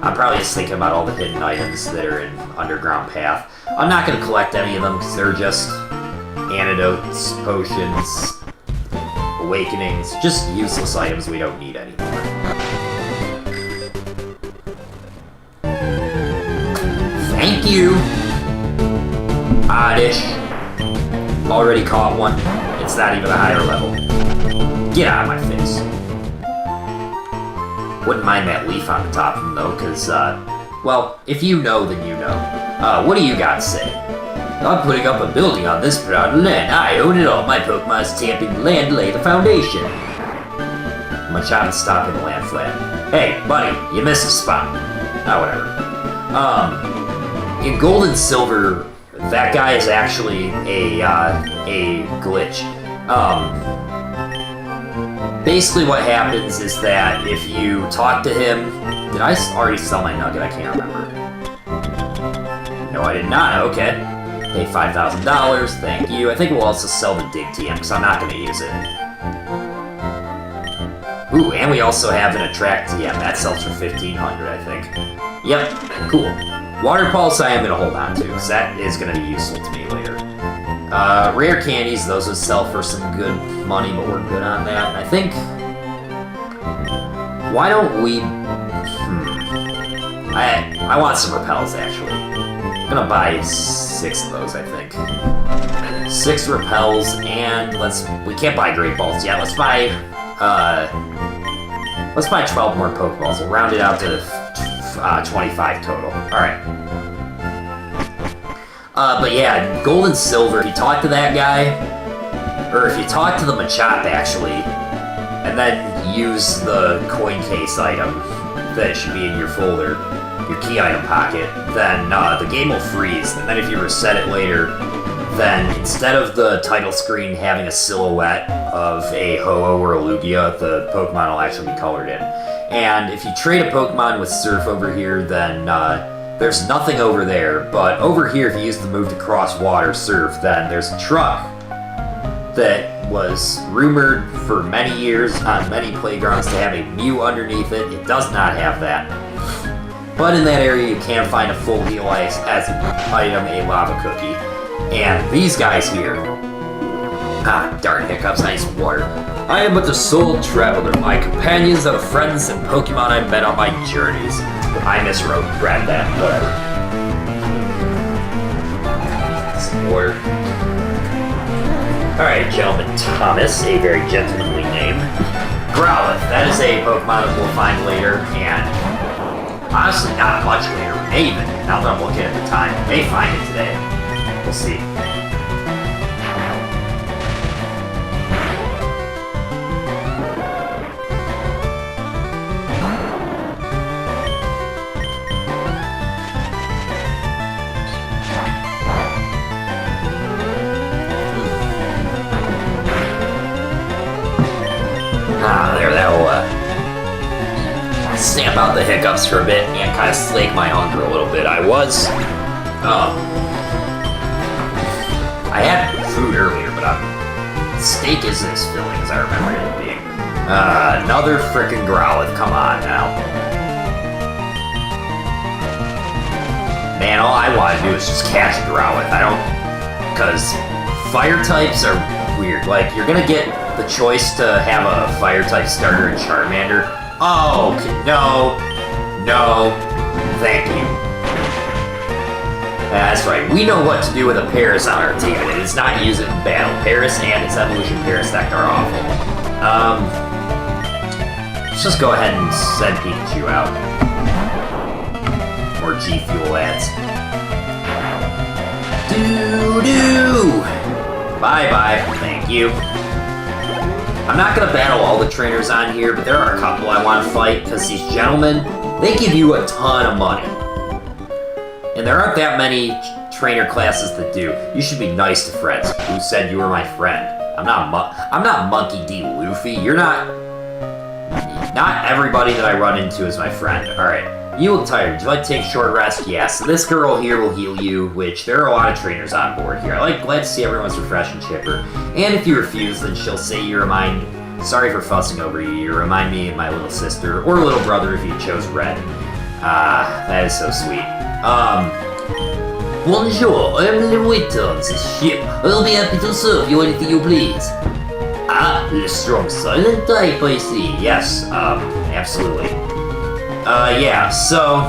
I'm probably just thinking about all the hidden items that are in Underground Path. I'm not going to collect any of them because they're just antidotes, potions, awakenings, just useless items we don't need anymore. Thank you! Oddish. Already caught one. It's not even a higher level. Get out of my face. Wouldn't mind that leaf on the top of him, though, because, well, if you know, then you know. What do you got to say? I'm putting up a building on this proud land. I own it all. My Pokemon's tamping the land to lay the foundation. Machado's stopping the land flat. Hey, buddy, you missed a spot. Oh, whatever. In Gold and Silver, that guy is actually a glitch. Basically what happens is that if you talk to him... Did I already sell my nugget? I can't remember. No, I did not. Okay. Pay $5,000. Thank you. I think we'll also sell the Dig TM because I'm not going to use it. Ooh, and we also have an Attract TM. That sells for $1,500, I think. Yep. Cool. Water Pulse I am going to hold on to because that is going to be useful to me later. Rare candies, those would sell for some good money, but we're good on that. And I think... Why don't we... I want some repels, actually. I'm gonna buy 6 of those, I think. 6 repels, and we can't buy great balls yet. Let's buy 12 more Pokeballs. We'll round it out to 25 total. Alright. But yeah, gold and silver, if you talk to that guy, or if you talk to the Machop actually, and then use the coin case item that should be in your folder, your key item pocket, then the game will freeze, and then if you reset it later, then instead of the title screen having a silhouette of a Ho-Oh or a Lugia, the Pokemon will actually be colored in. And if you trade a Pokemon with Surf over here, then there's nothing over there, but over here, if you use the move to cross water, Surf, then there's a truck that was rumored for many years on many playgrounds to have a Mew underneath it. It does not have that. But in that area, you can find a full heal ice as an item, a lava cookie. And these guys here. Ah, darn hiccups, I need some water. I am but a soul traveler. My companions are the friends and Pokemon I met on my journeys. I miswrote, grab that, whatever. Some water. Alright, gentleman Thomas, a very gentlemanly name. Growlithe, that is a Pokemon that we'll find later, and honestly, not much later. We may even, now that I'm looking at the time, may find it today. We'll see. That'll stamp out the hiccups for a bit and kind of slake my hunger a little bit. I had food earlier, but steak isn't as filling as I remember it being. Another frickin' Growlithe, come on now. Man, all I want to do is just catch Growlithe. Because fire types are weird. Like, you're gonna get the choice to have a fire-type starter in Charmander. Oh, no, thank you. That's right, we know what to do with a Paris on our team, and it is not use it in battle. Paris and its evolution Parasect are awful. Let's just go ahead and send Pikachu out. More G Fuel ads. Doo-doo! Bye-bye, thank you. I'm not going to battle all the trainers on here, but there are a couple I want to fight, because these gentlemen, they give you a ton of money. And there aren't that many trainer classes that do. You should be nice to friends. Who said you were my friend? I'm not Monkey D. Luffy. You're not... Not everybody that I run into is my friend. Alright. You look tired. Would you like to take a short rest? Yes. This girl here will heal you, which there are a lot of trainers on board here. Glad to see everyone's refreshed and chipper. And if you refuse, then she'll say sorry for fussing over you. You remind me of my little sister, or little brother if you chose red. That is so sweet. Bonjour, I am the waiter on this ship. I'll be happy to serve you anything you please. Ah, the strong silent type, I see. Yes, absolutely. Yeah, so...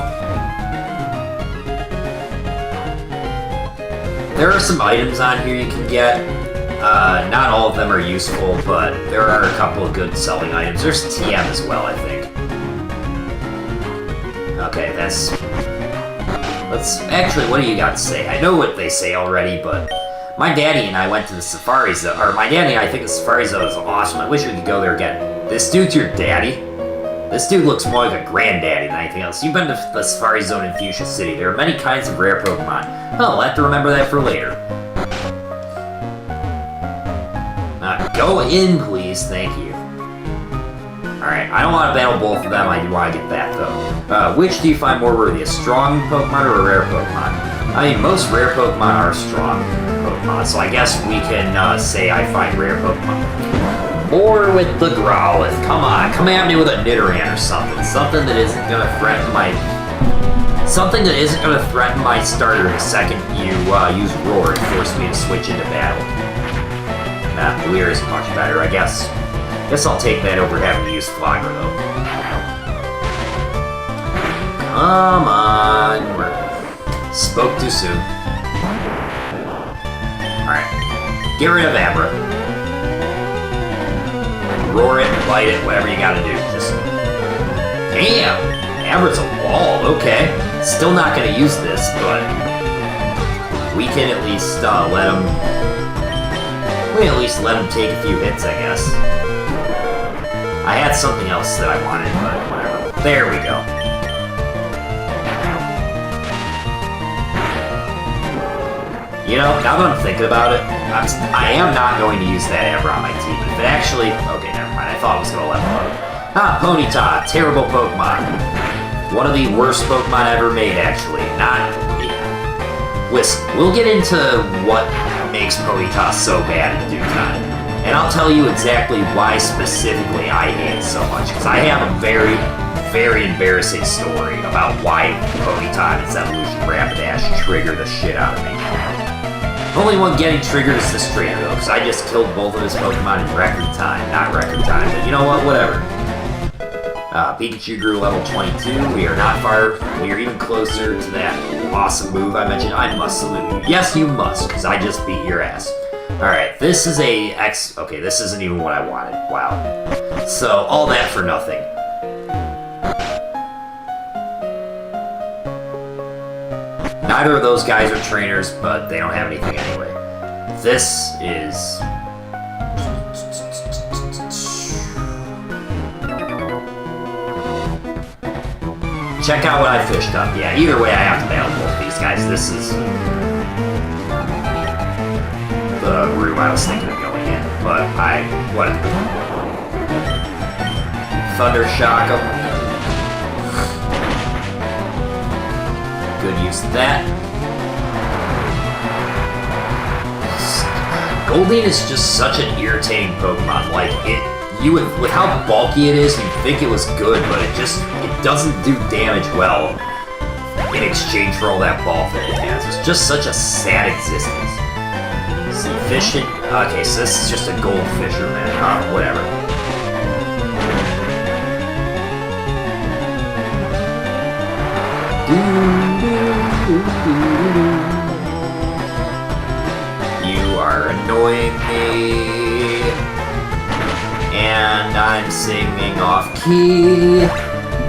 There are some items on here you can get. Not all of them are useful, but there are a couple of good selling items. There's TM as well, I think. Okay, actually, what do you got to say? I know what they say already, but... My daddy and I went to the Safari Zone, or my daddy and I think the Safari Zone is awesome. I wish we could go there again. This dude's your daddy? This dude looks more like a granddaddy than anything else. You've been to the Safari Zone in Fuchsia City. There are many kinds of rare Pokemon. Oh, I'll have to remember that for later. Go in, please. Thank you. Alright, I don't want to battle both of them. I do want to get that, though. Which do you find more worthy, a strong Pokemon or a rare Pokemon? I mean, most rare Pokemon are strong Pokemon, so I guess we can say I find rare Pokemon. More with the Growlithe. Come on, come at me with a Nidoran or something. Something that isn't gonna threaten my starter the second you use Roar and force me to switch into battle. Nah, Leer isn't much better, I guess. Guess I'll take that over having to use Flogger, though. Come on. Spoke too soon. Alright. Get rid of Abra. Roar it, bite it, whatever you gotta do. Just... Damn! Abra's a wall, okay. Still not gonna use this, but... we can at least let him... we can at least let him take a few hits, I guess. I had something else that I wanted, but whatever. There we go. You know, now that I'm thinking about it, I am not going to use that Abra on my team. If it actually... okay, never mind. I thought it was going to level up. Ah, Ponyta. Terrible Pokemon. One of the worst Pokemon ever made, actually. Not... listen, we'll get into what makes Ponyta so bad in due time. And I'll tell you exactly why specifically I hate it so much. Because I have a very, very embarrassing story about why Ponyta and its evolution Rapidash trigger the shit out of me. The only one getting triggered is this trainer, though, because I just killed both of his Pokemon in record time. Not record time, but you know what? Whatever. Pikachu grew level 22. We are not far. We are even closer to that awesome move I mentioned. I must salute you. Yes, you must, because I just beat your ass. Alright, this is a X... okay, this isn't even what I wanted. Wow. So, all that for nothing. Neither of those guys are trainers, but they don't have anything anyway. This is... check out what I fished up. Yeah, either way I have to battle both these guys. This is the room I was thinking of going in, but whatever. Thunder Shock him. Good use of that. Goldeen is just such an irritating Pokemon. Like, with how bulky it is, you'd think it was good, but it doesn't do damage well in exchange for all that ball that it has. It's just such a sad existence. See, fishing. Okay, so this is just a gold fisherman. Whatever. You are annoying me. And I'm singing off key.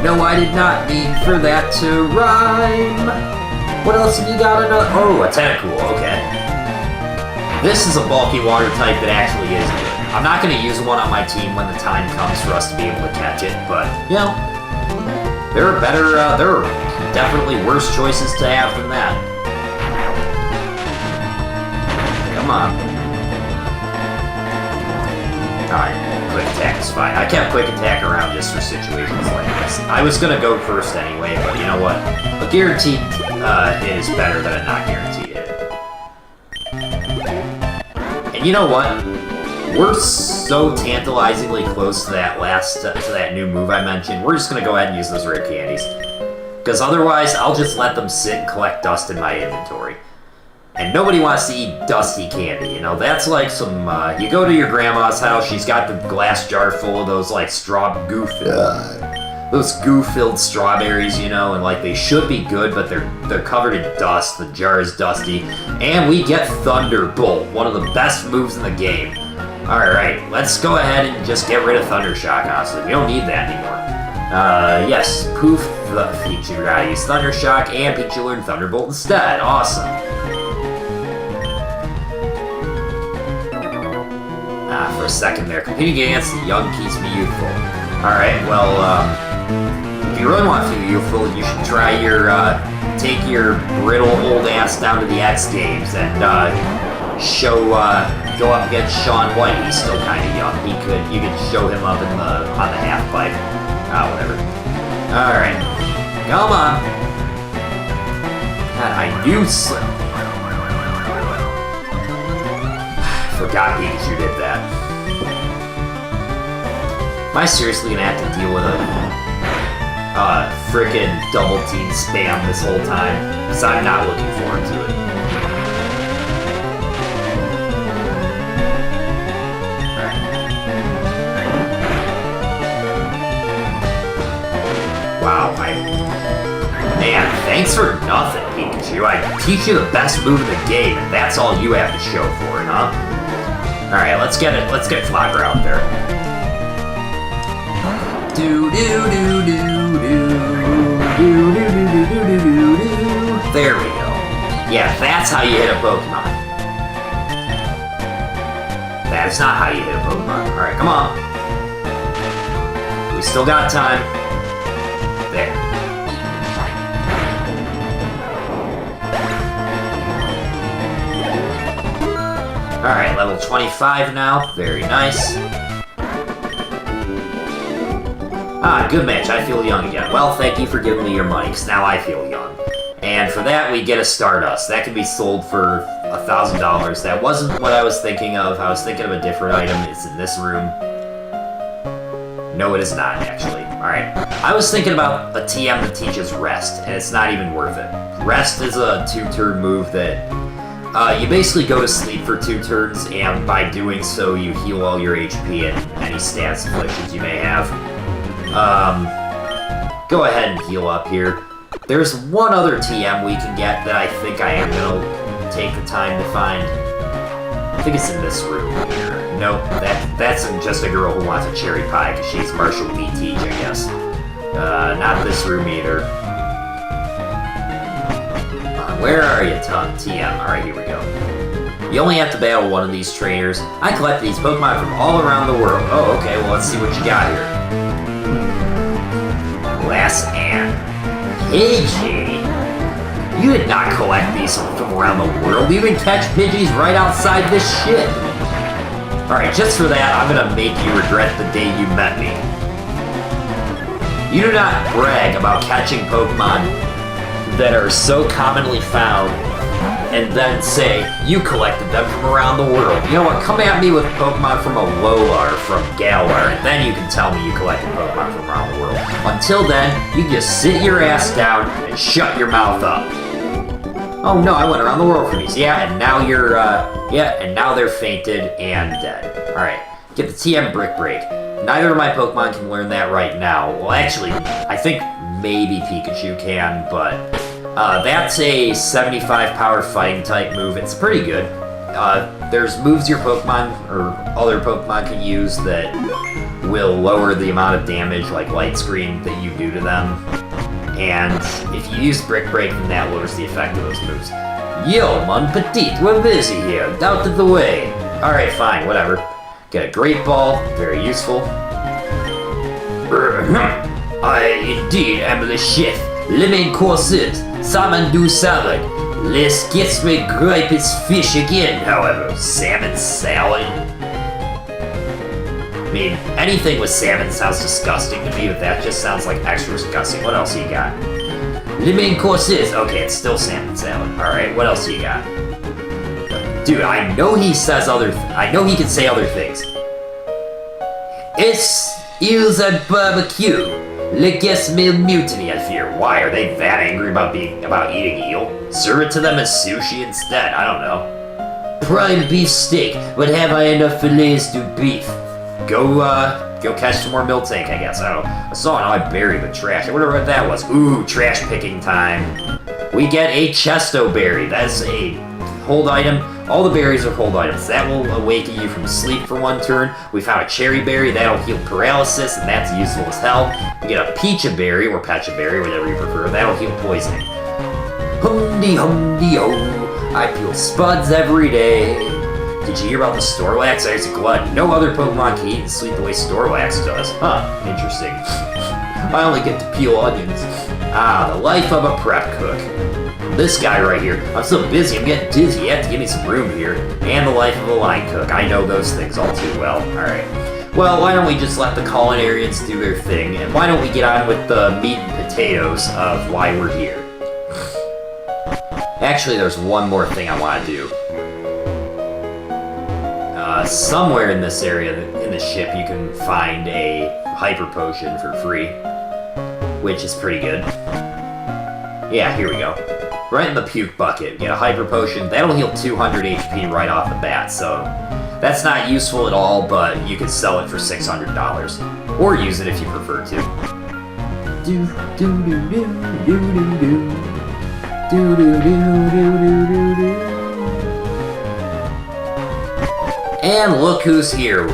No, I did not mean for that to rhyme. What else have you got? Oh, a Tentacool, okay. This is a bulky water type that actually is good. I'm not going to use one on my team when the time comes for us to be able to catch it, but, you know, there are better, there are definitely worse choices to have than that. Come on. Alright. Quick attack is fine. I kept quick attack around just for situations like this. I was gonna go first anyway, but you know what? A guaranteed hit is better than a not guaranteed hit. And you know what? We're so tantalizingly close to that to that new move I mentioned. We're just gonna go ahead and use those rare candies. Because otherwise, I'll just let them sit and collect dust in my inventory. And nobody wants to eat dusty candy, you know? That's like some, you go to your grandma's house, she's got the glass jar full of those, like, goo-filled strawberries, you know? And, like, they should be good, but they're covered in dust, the jar is dusty. And we get Thunderbolt, one of the best moves in the game. Alright, let's go ahead and just get rid of Thunder Shock, honestly. We don't need that anymore. Yes, poof, Pikachu gotta use Thunder Shock, and Pikachu learned Thunderbolt instead. Awesome. For a second there. Competing against the young keeps me youthful. Alright, well, if you really want to feel youthful, you should try your, take your brittle old ass down to the X Games and, go up against Sean White. He's still kind of young. You could show him up on the half pipe. Whatever. Alright. Come on. God, I knew forgot Pikachu did that. Am I seriously gonna have to deal with a frickin' double team spam this whole time? Because I'm not looking forward to it. Wow, Man, thanks for nothing, Pikachu. I teach you the best move in the game, and that's all you have to show for it, huh? Alright, let's get Flogger out there. There we go. Yeah, that's how you hit a Pokemon. That is not how you hit a Pokemon. Alright, come on. We still got time. There. Alright, level 25 now. Very nice. Ah, good match. I feel young again. Well, thank you for giving me your money, because now I feel young. And for that, we get a Stardust. That can be sold for $1,000. That wasn't what I was thinking of. I was thinking of a different item. It's in this room. No, it is not, actually. Alright. I was thinking about a TM that teaches Rest, and it's not even worth it. Rest is a 2-turn move that you basically go to sleep for 2 turns, and by doing so, you heal all your HP and any stats afflictions you may have. Go ahead and heal up here. There's one other TM we can get that I think I am gonna take the time to find. I think it's in this room here. Nope, that's just a girl who wants a cherry pie because she's Marshall B. Teach, I guess. Not this room either. Where are you, TM? Alright, here we go. You only have to battle one of these trainers. I collect these Pokemon from all around the world. Oh, okay, well, let's see what you got here. Glass Ann. Pidgey? You did not collect these from around the world. You can catch Pidgeys right outside this ship. Alright, just for that, I'm gonna make you regret the day you met me. You do not brag about catching Pokemon that are so commonly found and then say you collected them from around the world. You know what? Come at me with Pokemon from Alola or from Galar, and then you can tell me you collected Pokemon from around the world. Until then, you can just sit your ass down and shut your mouth up. Oh no, I went around the world for these. Yeah, and now you're, and now they're fainted and dead. Alright, get the TM Brick Break. Neither of my Pokemon can learn that right now. Well, actually, I think maybe Pikachu can, but that's a 75 power fighting type move. It's pretty good. There's moves your Pokemon or other Pokemon can use that will lower the amount of damage, like Light Screen, that you do to them. And if you use Brick Break, then that lowers the effect of those moves. Yo, mon petit, we're busy here. Out of the way. Alright, fine, whatever. Get a Great Ball, very useful. I indeed am the chef. Le main course is salmon du salad. Let's get me grape his fish again, however. Salmon salad? I mean, anything with salmon sounds disgusting to me, but that just sounds like extra disgusting. What else you got? Le main course is... Okay, it's still salmon salad. Alright, what else you got? Dude, I know he says I know he can say other things. It's eels at barbecue. Le guess meal mutiny, I fear. Why, are they that angry about eating eel? Serve it to them as sushi instead, I don't know. Prime beef steak, but have I enough fillets to beef? Go catch some more Miltank, I guess. I don't know. I saw how I buried the trash. I wonder what that was. Ooh, trash picking time. We get a Chesto Berry. That's a hold item. All the berries are hold items. That will awaken you from sleep for 1 turn. We found a Cherry Berry. That'll heal paralysis, and that's useful as hell. We get a Pecha Berry, or Pecha Berry, whatever you prefer. That'll heal poisoning. Hum-de-hum-de-oh. I peel spuds every day. Did you hear about the Snorlax? There's a glut. No other Pokemon can eat and sleep the way Snorlax does. Huh, interesting. I only get to peel onions. Ah, the life of a prep cook. This guy right here. I'm so busy, I'm getting dizzy. You have to give me some room here. And the life of a line cook. I know those things all too well. Alright. Well, why don't we just let the culinarians do their thing, and why don't we get on with the meat and potatoes of why we're here. Actually, there's one more thing I want to do. Somewhere in this area, in the ship, you can find a Hyper Potion for free, which is pretty good. Yeah, here we go. Right in the puke bucket, get a Hyper Potion. That'll heal 200 HP right off the bat, so that's not useful at all, but you could sell it for $600. Or use it if you prefer to. do do do do do do do do do do do do. And look who's here.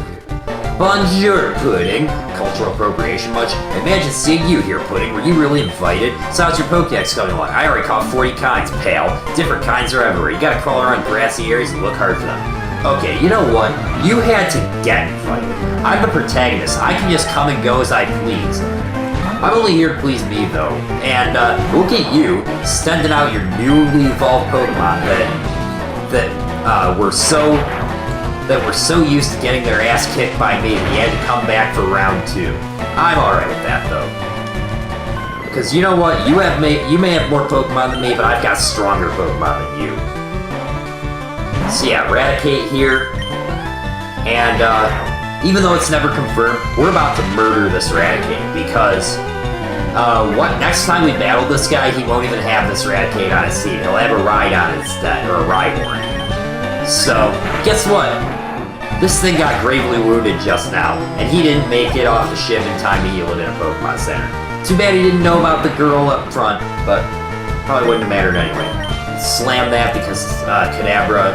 Bonjour, Pudding. Cultural appropriation much? Imagine seeing you here, Pudding. Were you really invited? So how's your Pokédex coming along? I already caught 40 kinds, pal. Different kinds are everywhere. You gotta crawl around grassy areas and look hard for them. Okay, you know what? You had to get invited. I'm the protagonist. I can just come and go as I please. I'm only here to please me, though. And look at you, sending out your newly evolved Pokemon that were so used to getting their ass kicked by me that you had to come back for round 2. I'm alright with that, though. Because you know what? You may have more Pokemon than me, but I've got stronger Pokemon than you. So yeah, Eradicate here. And even though it's never confirmed, we're about to murder this Eradicate because next time we battle this guy, he won't even have this Eradicate on his team. He'll have a Rhydon instead, or a Rhyhorn. So, guess what? This thing got gravely wounded just now, and he didn't make it off the ship in time to heal it in a Pokemon Center. Too bad he didn't know about the girl up front, but probably wouldn't have mattered anyway. Slam that because Kadabra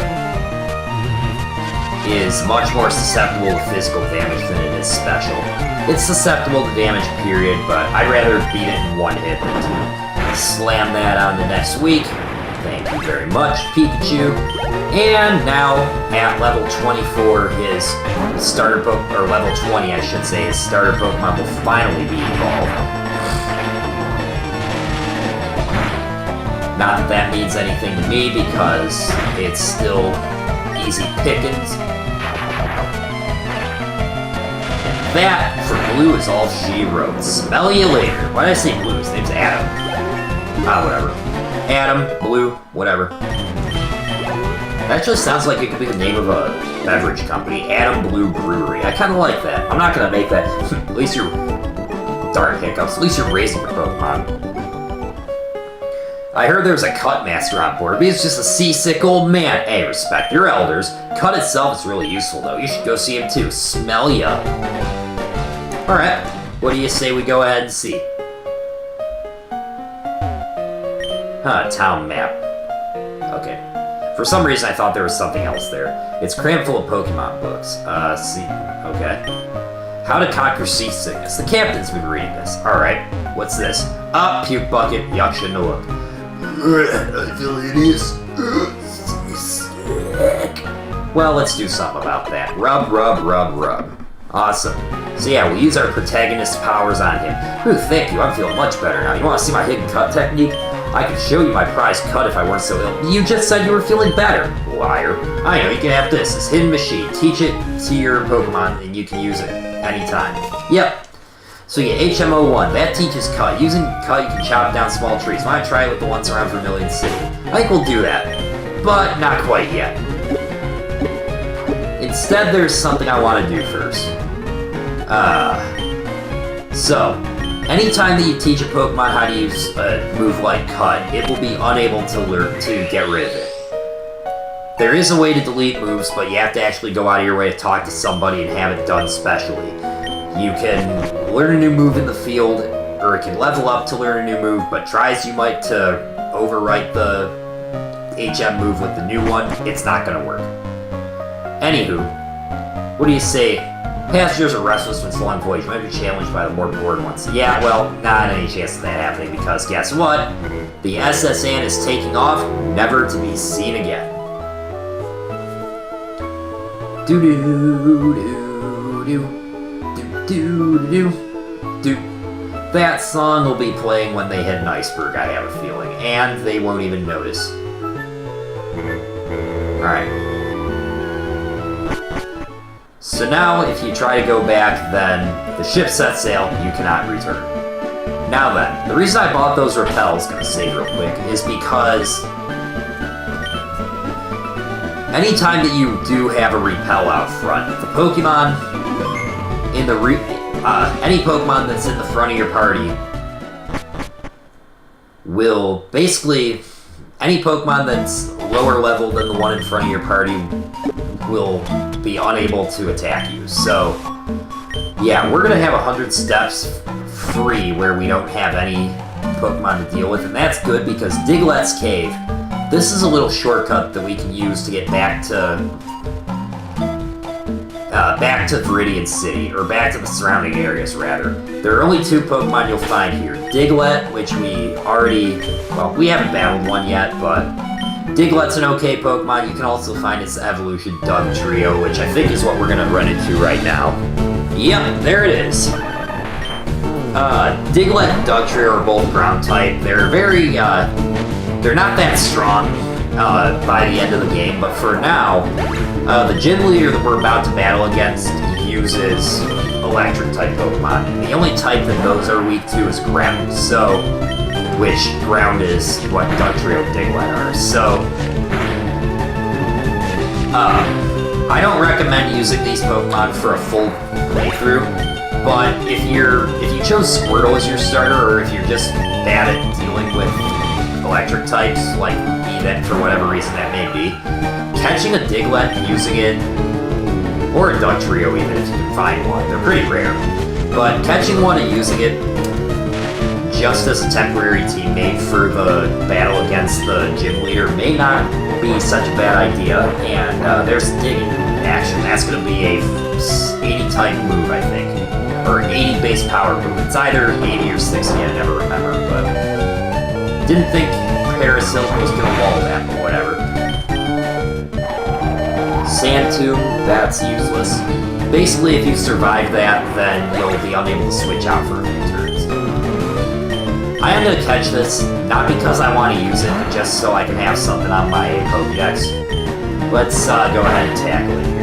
is much more susceptible to physical damage than it is special. It's susceptible to damage, period, but I'd rather beat it in one hit than 2. Slam that on the next week. Thank you very much, Pikachu. And now, at level 24, his starter Pokemon, or level 20, I should say, his starter Pokemon will finally be evolved. Not that that means anything to me, because it's still easy pickings. And that, for Blue, is all she wrote. Smell you later. Why did I say Blue? His name's Adam. Whatever. Adam, Blue, whatever. That just sounds like it could be the name of a beverage company. Adam Blue Brewery. I kind of like that. I'm not going to make that. At least you're... Darn hiccups. At least you're raising your Pokemon. I heard there's a Cut Master on board, but he's just a seasick old man. Hey, respect your elders. Cut itself is really useful, though. You should go see him, too. Smell ya. Alright. What do you say we go ahead and see? Town map. Okay. For some reason, I thought there was something else there. It's crammed full of Pokemon books. See. Okay. How to conquer seasickness. The captain's been reading this. Alright. What's this? Puke bucket. Yuck, shouldn't have looked. I feel hideous. Sick. Well, let's do something about that. Rub, rub, rub, rub. Awesome. So yeah, we'll use our protagonist's powers on him. Ooh, thank you. I'm feeling much better now. You want to see my hidden cut technique? I could show you my prized cut if I weren't so ill. You just said you were feeling better. Liar. I know, you can have this hidden machine. Teach it to your Pokemon and you can use it anytime. Yep. So yeah, HMO1, that teaches cut. Using cut, you can chop down small trees. Why not try it with the ones around Vermilion City? I think we'll do that. But not quite yet. Instead, there's something I want to do first. So, anytime that you teach a Pokemon how to use a move like Cut, it will be unable to get rid of it. There is a way to delete moves, but you have to actually go out of your way to talk to somebody and have it done specially. You can learn a new move in the field, or it can level up to learn a new move, but try as you might to overwrite the HM move with the new one, it's not going to work. Anywho, what do you say? Passengers are restless when it's a long voyage. You might be challenged by the more bored ones. Yeah, well, not any chance of that happening because guess what? The SS Anne is taking off, never to be seen again. Do do do do do do. That song will be playing when they hit an iceberg, I have a feeling, and they won't even notice. Alright. So now, if you try to go back, then the ship sets sail, you cannot return. Now then, the reason I bought those repels, gonna save real quick, is because anytime that you do have a repel out front, the Pokemon in the any Pokemon that's in the front of your party will basically, any Pokemon that's lower level than the one in front of your party will be unable to attack you. So, yeah, we're gonna have 100 steps free where we don't have any Pokemon to deal with, and that's good because Diglett's Cave, this is a little shortcut that we can use to get back to Viridian City, or back to the surrounding areas, rather. There are only 2 Pokemon you'll find here. Diglett, which we haven't battled one yet, but Diglett's an okay Pokemon. You can also find its evolution, Dugtrio, which I think is what we're going to run into right now. Yep, there it is. Diglett and Dugtrio are both ground type. They're very, they're not that strong by the end of the game, but for now, the gym leader that we're about to battle against uses electric type Pokemon. And the only type that those are weak to is ground, so, which ground is what Dugtrio and Diglett are. So, I don't recommend using these Pokemon for a full playthrough, but if you chose Squirtle as your starter, or if you're just bad at dealing with electric types, like me, for whatever reason that may be, catching a Diglett and using it, or a Dugtrio even if you can find one, they're pretty rare, but catching one and using it just as a temporary teammate for the battle against the gym leader may not be such a bad idea, and there's Dig action. That's going to be a 80 type move, I think, or 80 base power move. It's either 80 or 60, I never remember, but didn't think Parasilk was going to wall that, but whatever. Sand Tomb, that's useless. Basically, if you survive that, then you'll be unable to switch out for a few turns. I am going to catch this, not because I want to use it, but just so I can have something on my Pokédex. Let's go ahead and tackle it here.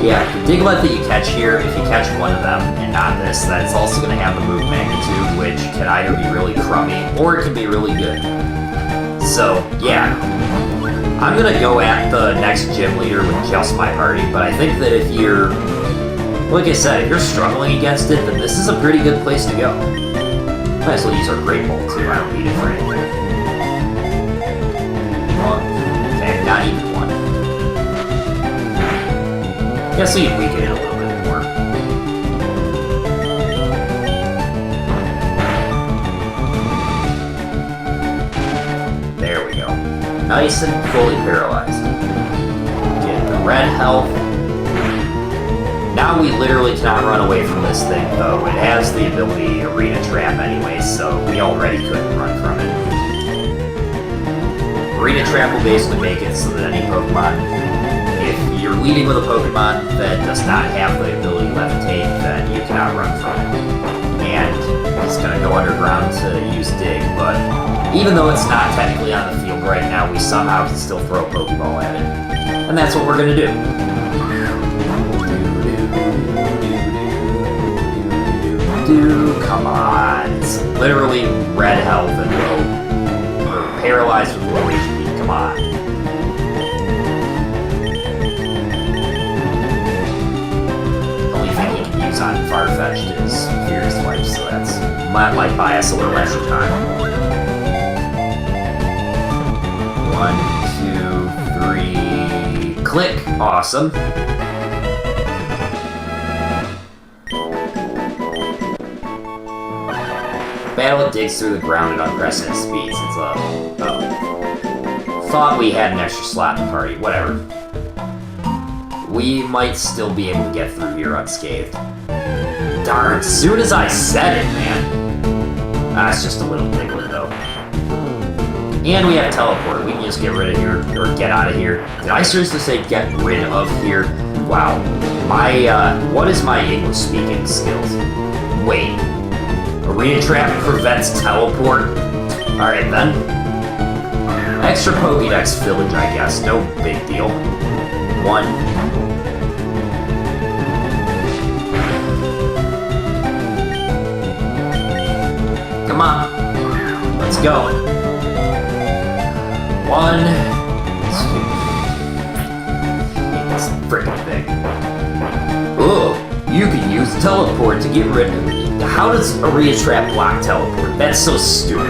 Yeah, the Diglett that you catch here, if you catch one of them, and not this, that's also going to have the move Magnitude, which can either be really crummy, or it can be really good. So, yeah. I'm going to go at the next gym leader with just my party, but I think that if you're, like I said, if you're struggling against it, then this is a pretty good place to go. Might as well use our Great Bolt too, I don't need it for anything. Okay, not even one. Guess we can weaken it a little bit more. There we go. Nice and fully paralyzed. Get the red health. Now we literally cannot run away from this thing, though. It has the ability Arena Trap anyway, so we already couldn't run from it. Arena Trap will basically make it so that any Pokemon, if you're leading with a Pokemon that does not have the ability Levitate, then you cannot run from it. And it's going to go underground to use Dig, but even though it's not technically on the field right now, we somehow can still throw a Pokeball at it. And that's what we're going to do. Come on. It's literally red health and low, or paralyzed with low HP. Come on. The only thing he can use on Farfetch'd is Furious Life, so that's might buy us a little extra time. 1, 2, 3, click. Awesome. Battle digs through the ground at unprecedented speeds. It's thought we had an extra slot in the party. Whatever. We might still be able to get through here unscathed. Darn, as soon as I said it, man. It's just a little Diglett, though. And we have Teleport. We can just get rid of here, or get out of here. Did I seriously say get rid of here? Wow. What is my English speaking skills? Wait. Arena Trap prevents Teleport? Alright then. Extra Pokédex Village, I guess. No big deal. 1. Come on. Let's go. 1, 2. This freaking thing. Ugh. You can use Teleport to get rid of it. How does Arena Trap block Teleport? That's so stupid.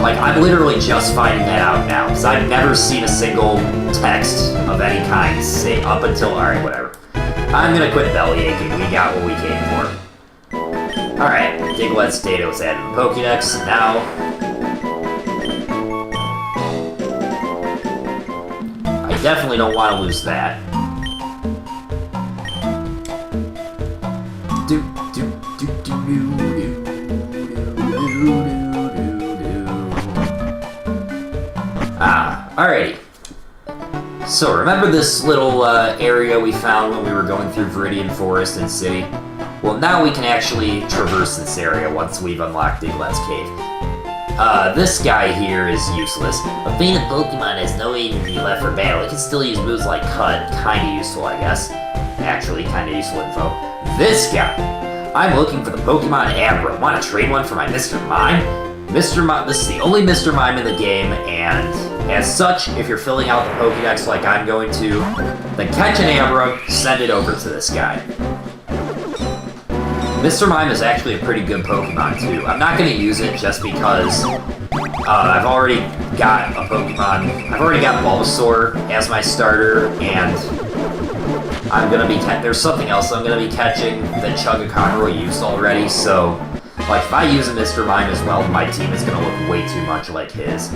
Like, I'm literally just finding that out now, because I've never seen a single text of any kind say up until, alright, whatever. I'm gonna quit belly aching, we got what we came for. Alright, Diglett's data was added to the Pokédex, now... I definitely don't want to lose that. Alrighty. So, remember this little area we found when we were going through Viridian Forest and City? Well, now we can actually traverse this area once we've unlocked Diglett's Cave. This guy here is useless. A fainted Pokemon has no energy left for battle. It can still use moves like Cut. Kinda useful, I guess. Actually, kinda useful info. This guy! I'm looking for the Pokemon Abra. Want to trade one for my Mr. Mime? Mr. Mime, this is the only Mr. Mime in the game, and as such, if you're filling out the Pokédex like I'm going to, then catch an Abra, send it over to this guy. Mr. Mime is actually a pretty good Pokemon too. I'm not going to use it just because I've already got a Pokemon. I've already got Bulbasaur as my starter, and I'm going to be there's something else I'm going to be catching that Chuggaaconroy used already, so like if I use a Mr. Mime as well, my team is going to look way too much like his.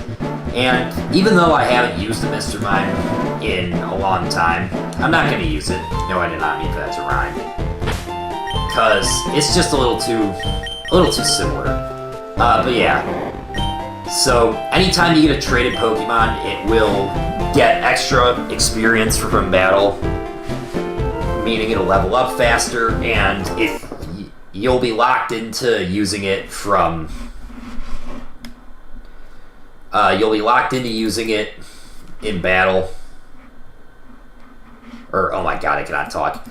And even though I haven't used a Mr. Mime in a long time, I'm not going to use it. No, I did not mean for that to rhyme. Because it's just a little too similar. But yeah. So, anytime you get a traded Pokemon, it will get extra experience from battle, meaning it'll level up faster, and if you'll be locked into using it from... you'll be locked into using it in battle. Or, oh my god, I cannot talk.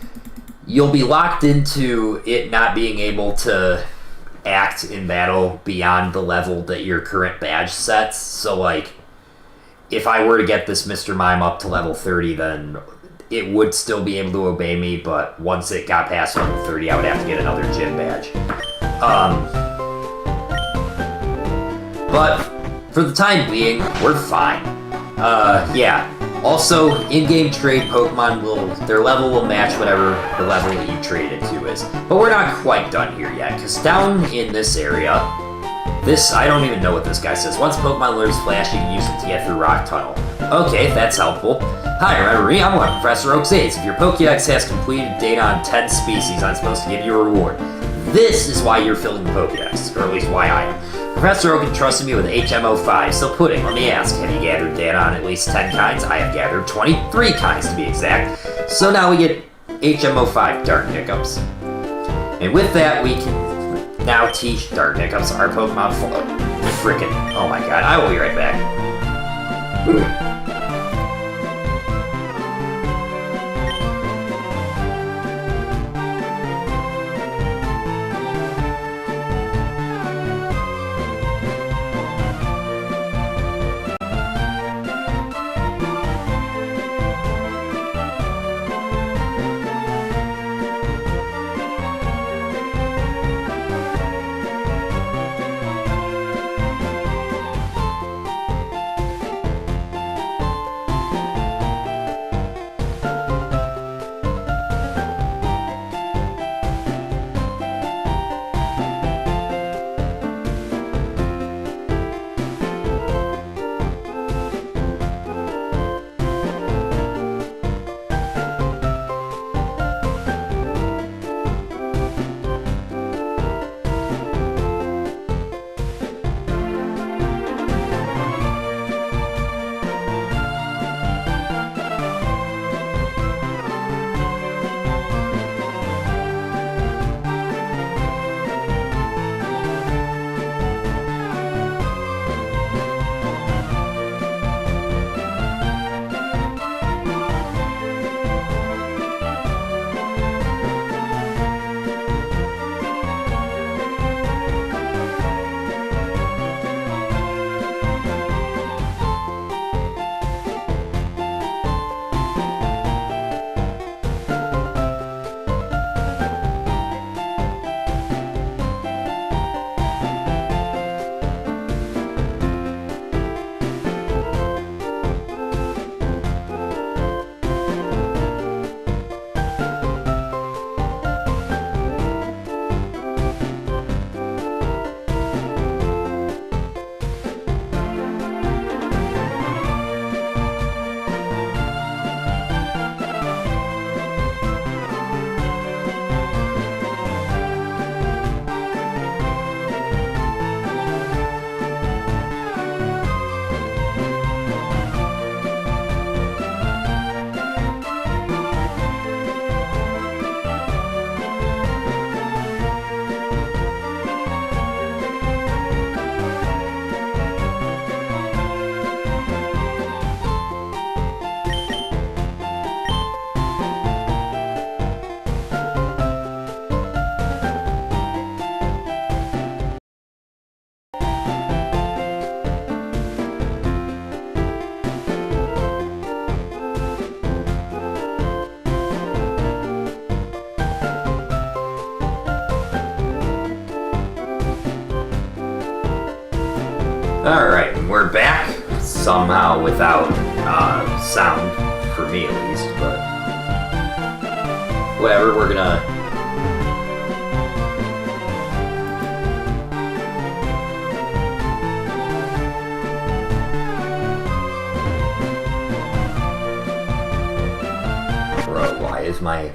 You'll be locked into it not being able to act in battle beyond the level that your current badge sets. So, like, if I were to get this Mr. Mime up to level 30, then it would still be able to obey me, but once it got past level 30, I would have to get another gym badge. But for the time being, we're fine. Yeah. Also, in-game trade Pokemon their level will match whatever the level that you traded to is. But we're not quite done here yet, because down in this area, I don't even know what this guy says. Once Pokemon learns Flash, you can use it to get through Rock Tunnel. Okay, that's helpful. Hi, remember me? I'm one of Professor Oak's aides. If your Pokédex has completed data on 10 species, I'm supposed to give you a reward. This is why you're filling the Pokédex, or at least why I am. Professor Oak entrusted me with HMO5, so Pudding, let me ask, have you gathered data on at least 10 kinds? I have gathered 23 kinds to be exact. So now we get HMO5 Dark Hiccups. And with that, we can now teach Dark Hiccups our Pokemon frickin'. Oh my god, I will be right back. Ooh. Alright, we're back. Somehow without sound, for me at least, but whatever, we're gonna... Bro, why is my...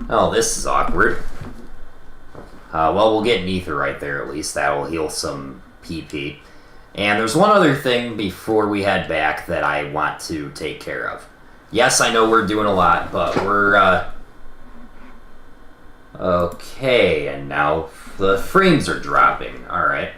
Oh, this is awkward. Well, we'll get an ether right there at least. That will heal some PP. And there's one other thing before we head back that I want to take care of. Yes, I know we're doing a lot, but we're, okay, and now the frames are dropping. Alright.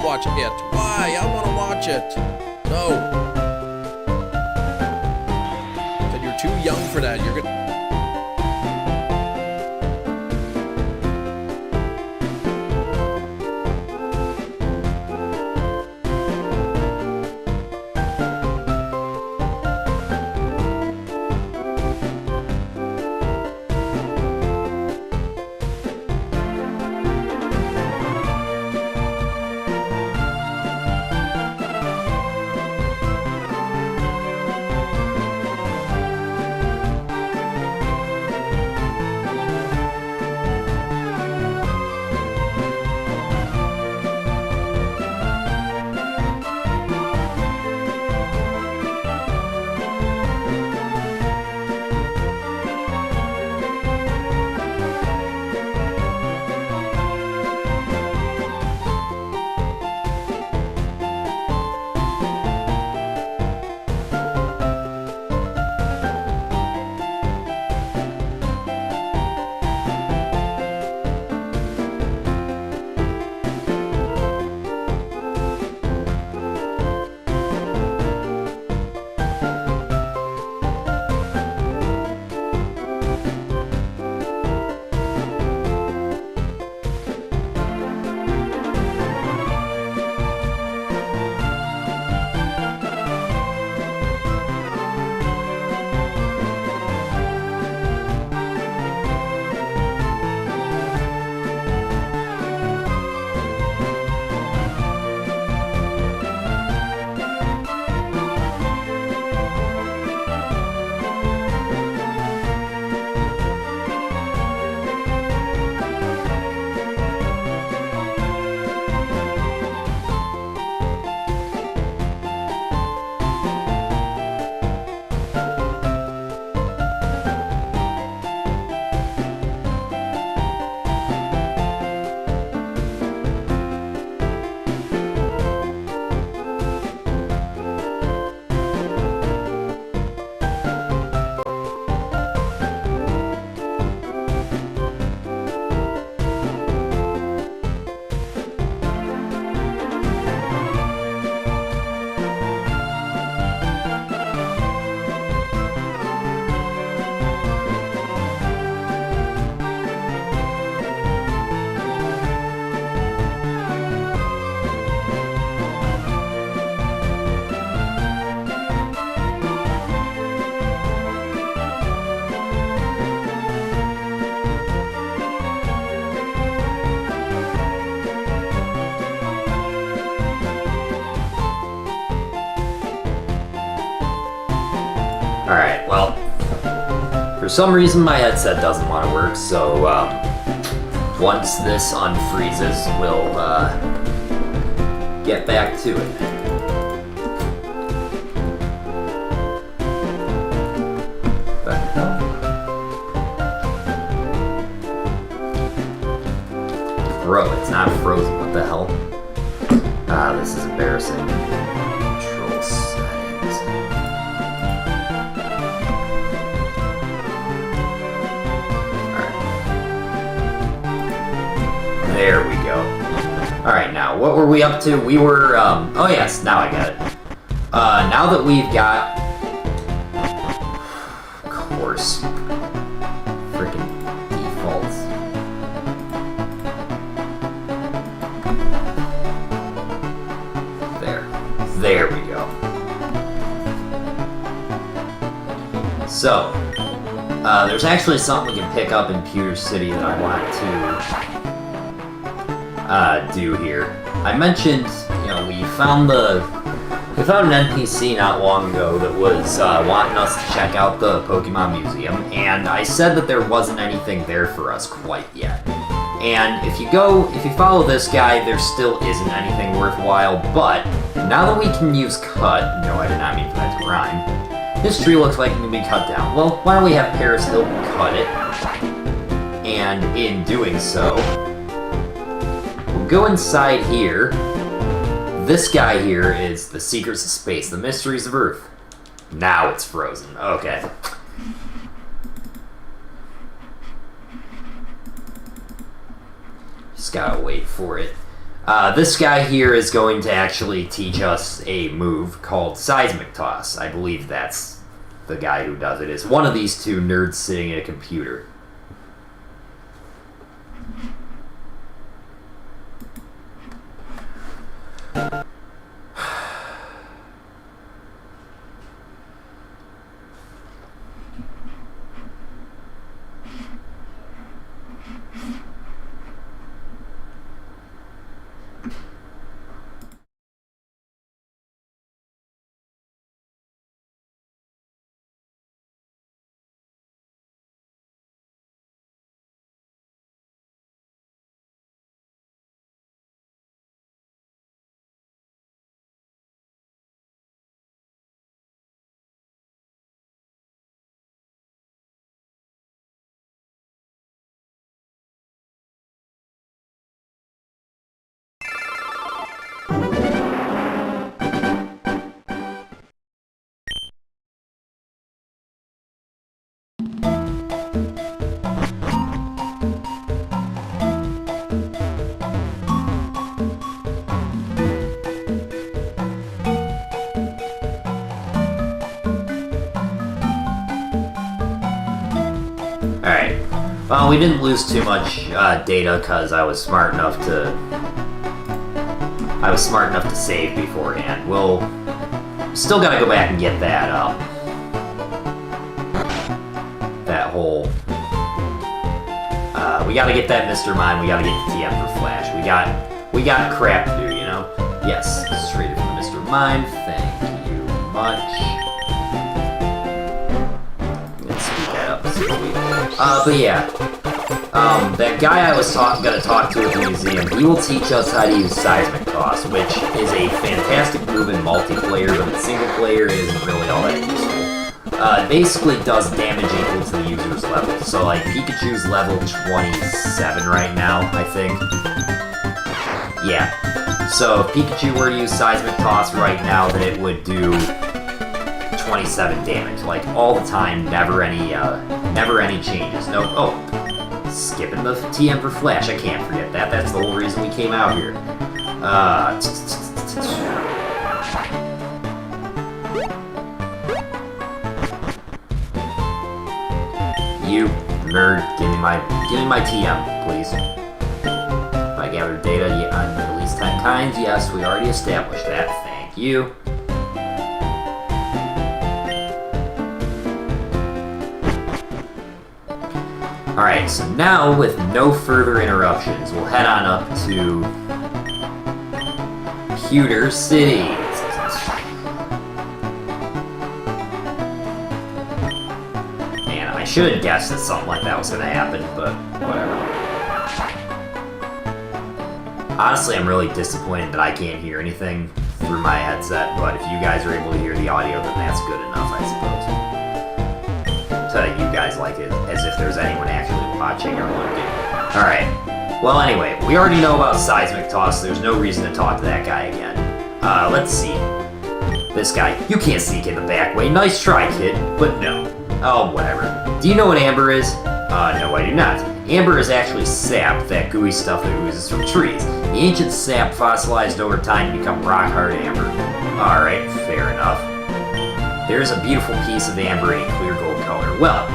don't watch it. Why? I want to watch it. No. Said you're too young for that. You're gonna... Alright, well, for some reason my headset doesn't want to work, so once this unfreezes, we'll get back to it. The hell? Bro, it's not frozen, what the hell? Ah, this is embarrassing. Control settings. There we go. Alright, now, what were we up to? We were, oh yes, now I got it. Now that we've got... Of course. Freaking defaults. There we go. So, there's actually something we can pick up in Pewter City that I want to do here. I mentioned, you know, we found an NPC not long ago that was wanting us to check out the Pokemon Museum, and I said that there wasn't anything there for us quite yet. And if you follow this guy, there still isn't anything worthwhile, but now that we can use cut, no, I did not mean for that to rhyme, this tree looks like it can be cut down. Well, why don't we have Paris Hill cut it? And in doing so, we'll go inside here. This guy here is the secrets of space, the mysteries of Earth. Now it's frozen. Okay. Just gotta wait for it. This guy here is going to actually teach us a move called Seismic Toss. I believe that's the guy who does it. It's one of these two nerds sitting at a computer. Alright. Well, we didn't lose too much data because I was smart enough to save beforehand. We'll still gotta go back and get that that whole we gotta get that Mr. Mime, we gotta get the TM for Flash. We got crap to do, you know? Yes, straight from Mr. Mime, thank you much. Let's speed that up slowly. But yeah. That guy I was gonna talk to at the museum, he will teach us how to use Seismic Toss, which is a fantastic move in multiplayer, but in single player it isn't really all that useful. It basically does damage equal to the user's level. So like Pikachu's level 27 right now, I think. Yeah. So if Pikachu were to use Seismic Toss right now, then it would do 27 damage, like all the time, never any changes. No, oh, skipping the TM for Flash, I can't forget that. That's the whole reason we came out here. You nerd, give me my TM, please. If I gather data at least 10 times, yes, we already established that. Thank you. Alright, so now, with no further interruptions, we'll head on up to Pewter City. Man, I should have guessed that something like that was going to happen, but whatever. Honestly, I'm really disappointed that I can't hear anything through my headset, but if you guys are able to hear the audio, then that's good enough, I suppose. So that you guys like it, as if there's anyone actually watching or looking. Alright. Well, anyway, we already know about Seismic Toss, so there's no reason to talk to that guy again. Let's see. This guy. You can't sneak in the back way. Nice try, kid. But no. Oh, whatever. Do you know what amber is? No, I do not. Amber is actually sap, that gooey stuff that oozes from trees. The ancient sap fossilized over time to become rock-hard amber. Alright, fair enough. There's a beautiful piece of amber in a clear gold color. Well,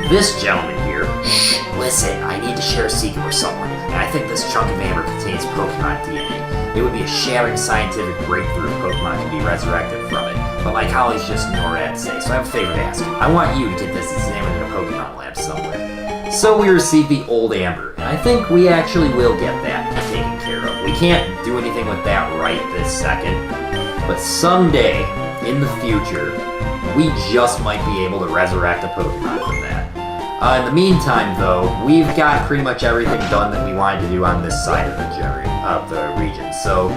this gentleman here... Shh, listen, I need to share a secret with someone, and I think this chunk of amber contains Pokemon DNA. It would be a shattering scientific breakthrough if Pokemon could be resurrected from it, but my colleagues just know what I have to say, so I have a favor to ask. I want you to get this examined in a Pokemon lab somewhere. So we received the old amber, and I think we actually will get that taken care of. We can't do anything with that right this second, but someday, in the future, we just might be able to resurrect a Pokemon from that. In the meantime, though, we've got pretty much everything done that we wanted to do on this side of the region. So,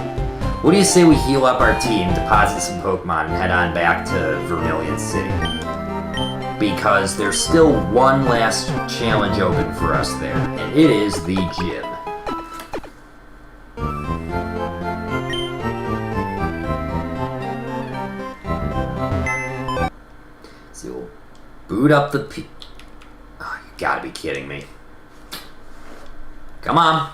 what do you say we heal up our team, deposit some Pokemon, and head on back to Vermilion City? Because there's still one last challenge open for us there, and it is the gym. So we'll boot up the oh, you gotta be kidding me. Come on.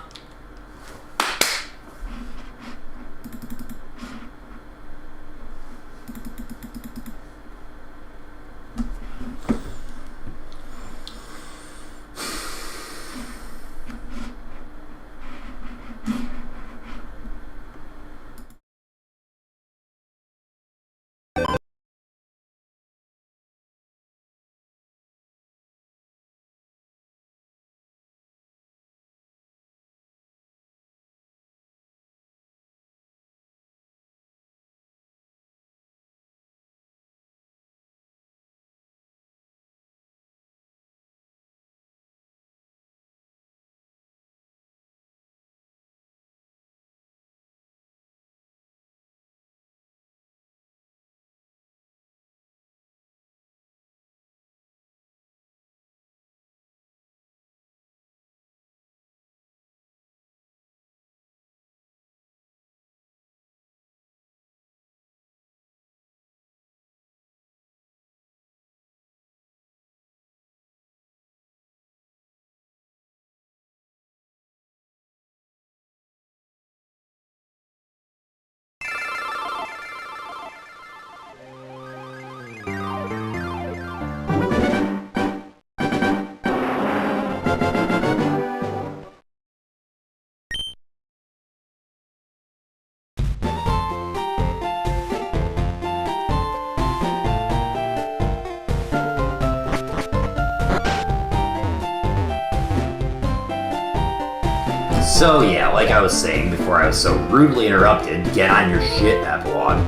So yeah, like I was saying before I was so rudely interrupted, get on your shit, Epilogue.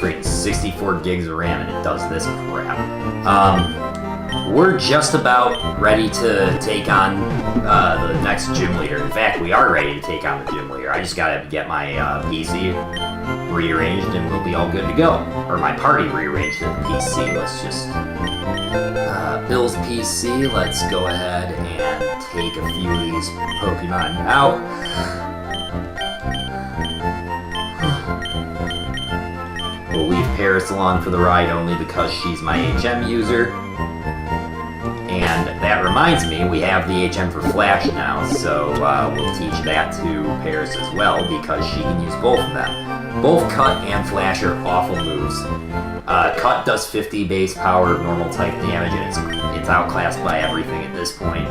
Freaking 64 gigs of RAM and it does this crap. We're just about ready to take on the next gym leader. In fact, we are ready to take on the gym leader. I just gotta get my PC rearranged and we'll be all good to go. Or my party rearranged at the PC. Let's just... Bill's PC, let's go ahead and take a few of these Pokemon out. We'll leave Paris along for the ride only because she's my HM user. And that reminds me, we have the HM for Flash now, so we'll teach that to Paris as well because she can use both of them. Both Cut and Flash are awful moves. Cut does 50 base power of normal type damage and it's outclassed by everything at this point.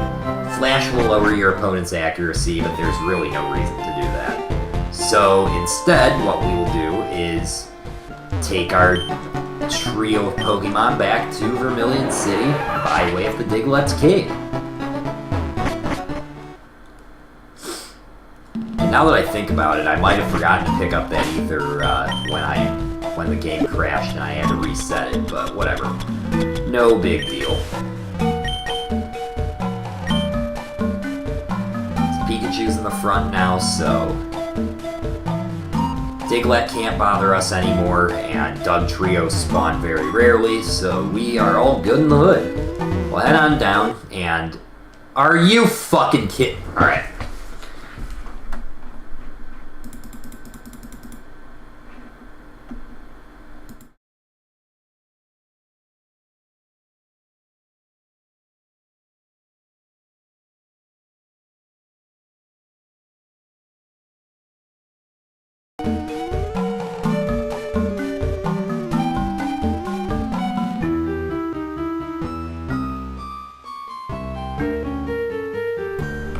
Flash will lower your opponent's accuracy, but there's really no reason to do that. So instead, what we will do is take our trio of Pokemon back to Vermilion City by way of the Diglett's Cave. And now that I think about it, I might have forgotten to pick up that ether when the game crashed and I had to reset it, but whatever. No big deal. Pikachu's in the front now, so Diglett can't bother us anymore, and Doug Trios spawn very rarely, so we are all good in the hood. We'll head on down, and... Are you fucking kidding? Alright.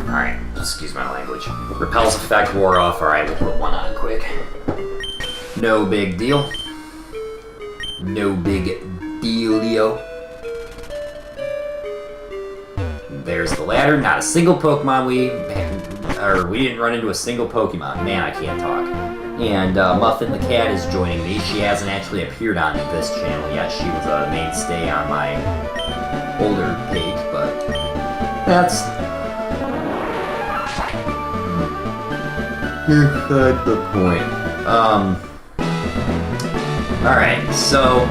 Alright, excuse my language. Repel's effect wore off. Alright, we'll put one on quick. No big deal. No big dealio. There's the ladder. Not a single Pokemon we didn't run into a single Pokemon. Man, I can't talk. And Muffin the cat is joining me. She hasn't actually appeared on this channel yet. She was a mainstay on my older page, but that's beside the point. Alright, so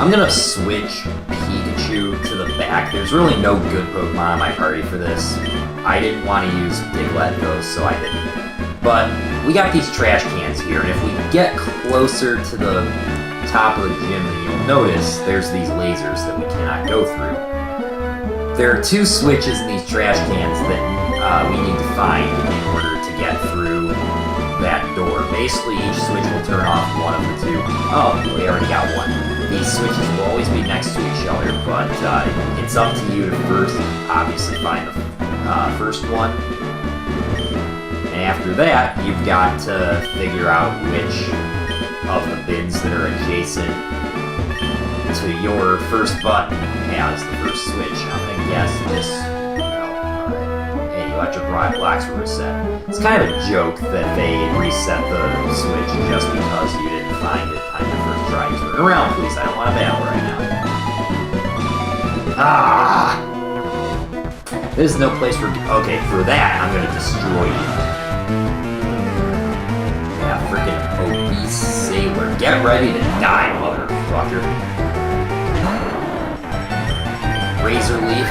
I'm gonna switch Pikachu to the back. There's really no good Pokemon on my party for this. I didn't want to use Diglett though, so I didn't. But we got these trash cans here, and if we get closer to the top of the gym, then you'll notice there's these lasers that we cannot go through. There are two switches in these trash cans that we need to find in order to get through that door. Basically, each switch will turn off one of the two. Oh, we already got one. These switches will always be next to each other, but it's up to you to first, obviously, find the first one. And after that, you've got to figure out which of the bins that are adjacent to your first button has the first switch. I'm gonna guess this. Electric blocks were reset. It's kind of a joke that they reset the switch just because you didn't find it on your first try. Turn around, please. I don't want to battle right now. Ah! There's no place for... Okay, for that, I'm gonna destroy you. Yeah, freaking obese sailor. Get ready to die, motherfucker. Razor Leaf.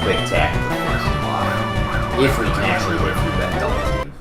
Quick attack to finish him off. If we can actually live through that double team.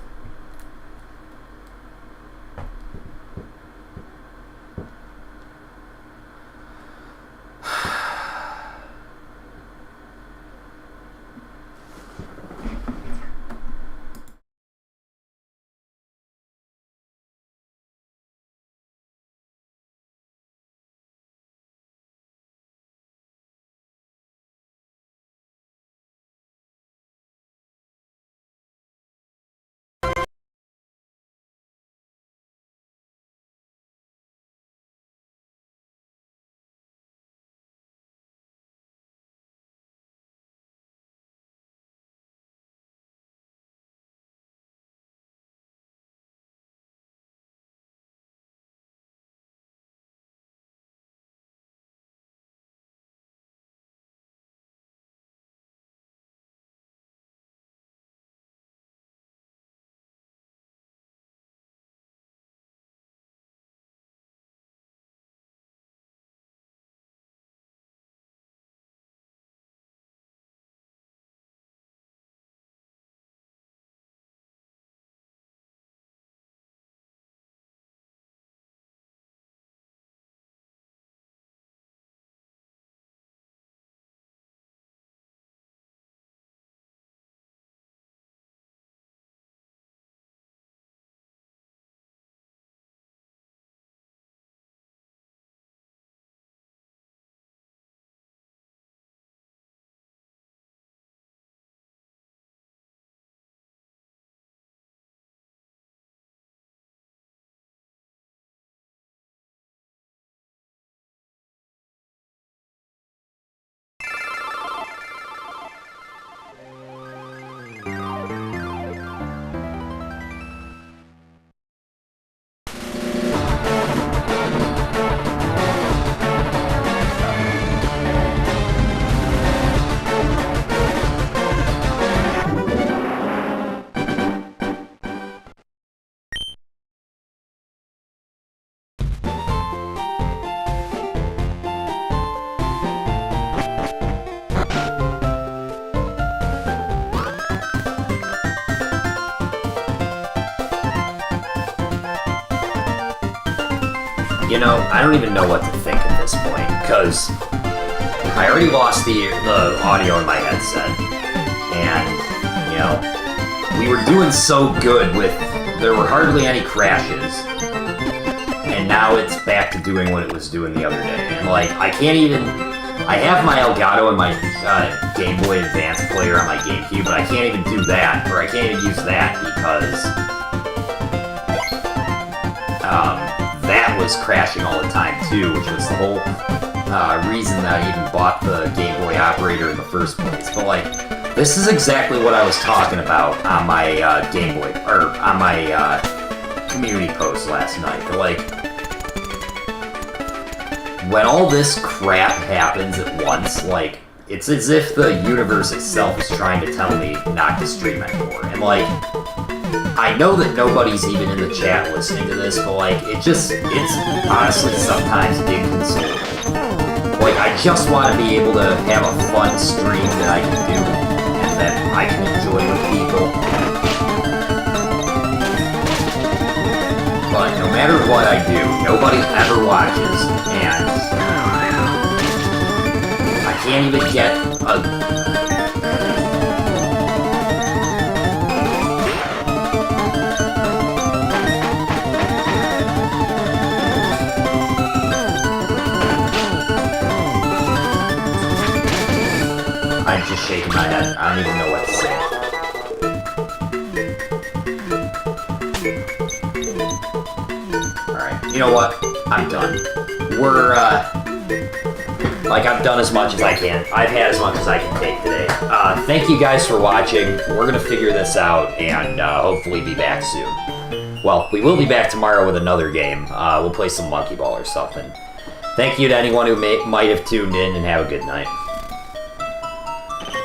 You know, I don't even know what to think at this point, because I already lost the audio in my headset, and, you know, we were doing so good with, there were hardly any crashes, and now it's back to doing what it was doing the other day, and, like, I can't even, I have my Elgato and my Game Boy Advance player on my GameCube, but I can't even do that, or I can't even use that, because, that was crashing all the time too, which was the whole reason that I even bought the Game Boy operator in the first place. But like, this is exactly what I was talking about on my Game Boy, or on my community post last night. But like, when all this crap happens at once, like, it's as if the universe itself is trying to tell me not to stream anymore. And like, I know that nobody's even in the chat listening to this, but like, it's honestly sometimes inconsolable. Like, I just want to be able to have a fun stream that I can do, and that I can enjoy with people. But no matter what I do, nobody ever watches, and I can't even get a... I'm just shaking my head. I don't even know what to say. Alright, you know what? I'm done. We're, like, I've done as much as I can. I've had as much as I can take today. Thank you guys for watching. We're gonna figure this out and hopefully be back soon. Well, we will be back tomorrow with another game. We'll play some Monkey Ball or something. Thank you to anyone who might have tuned in, and have a good night.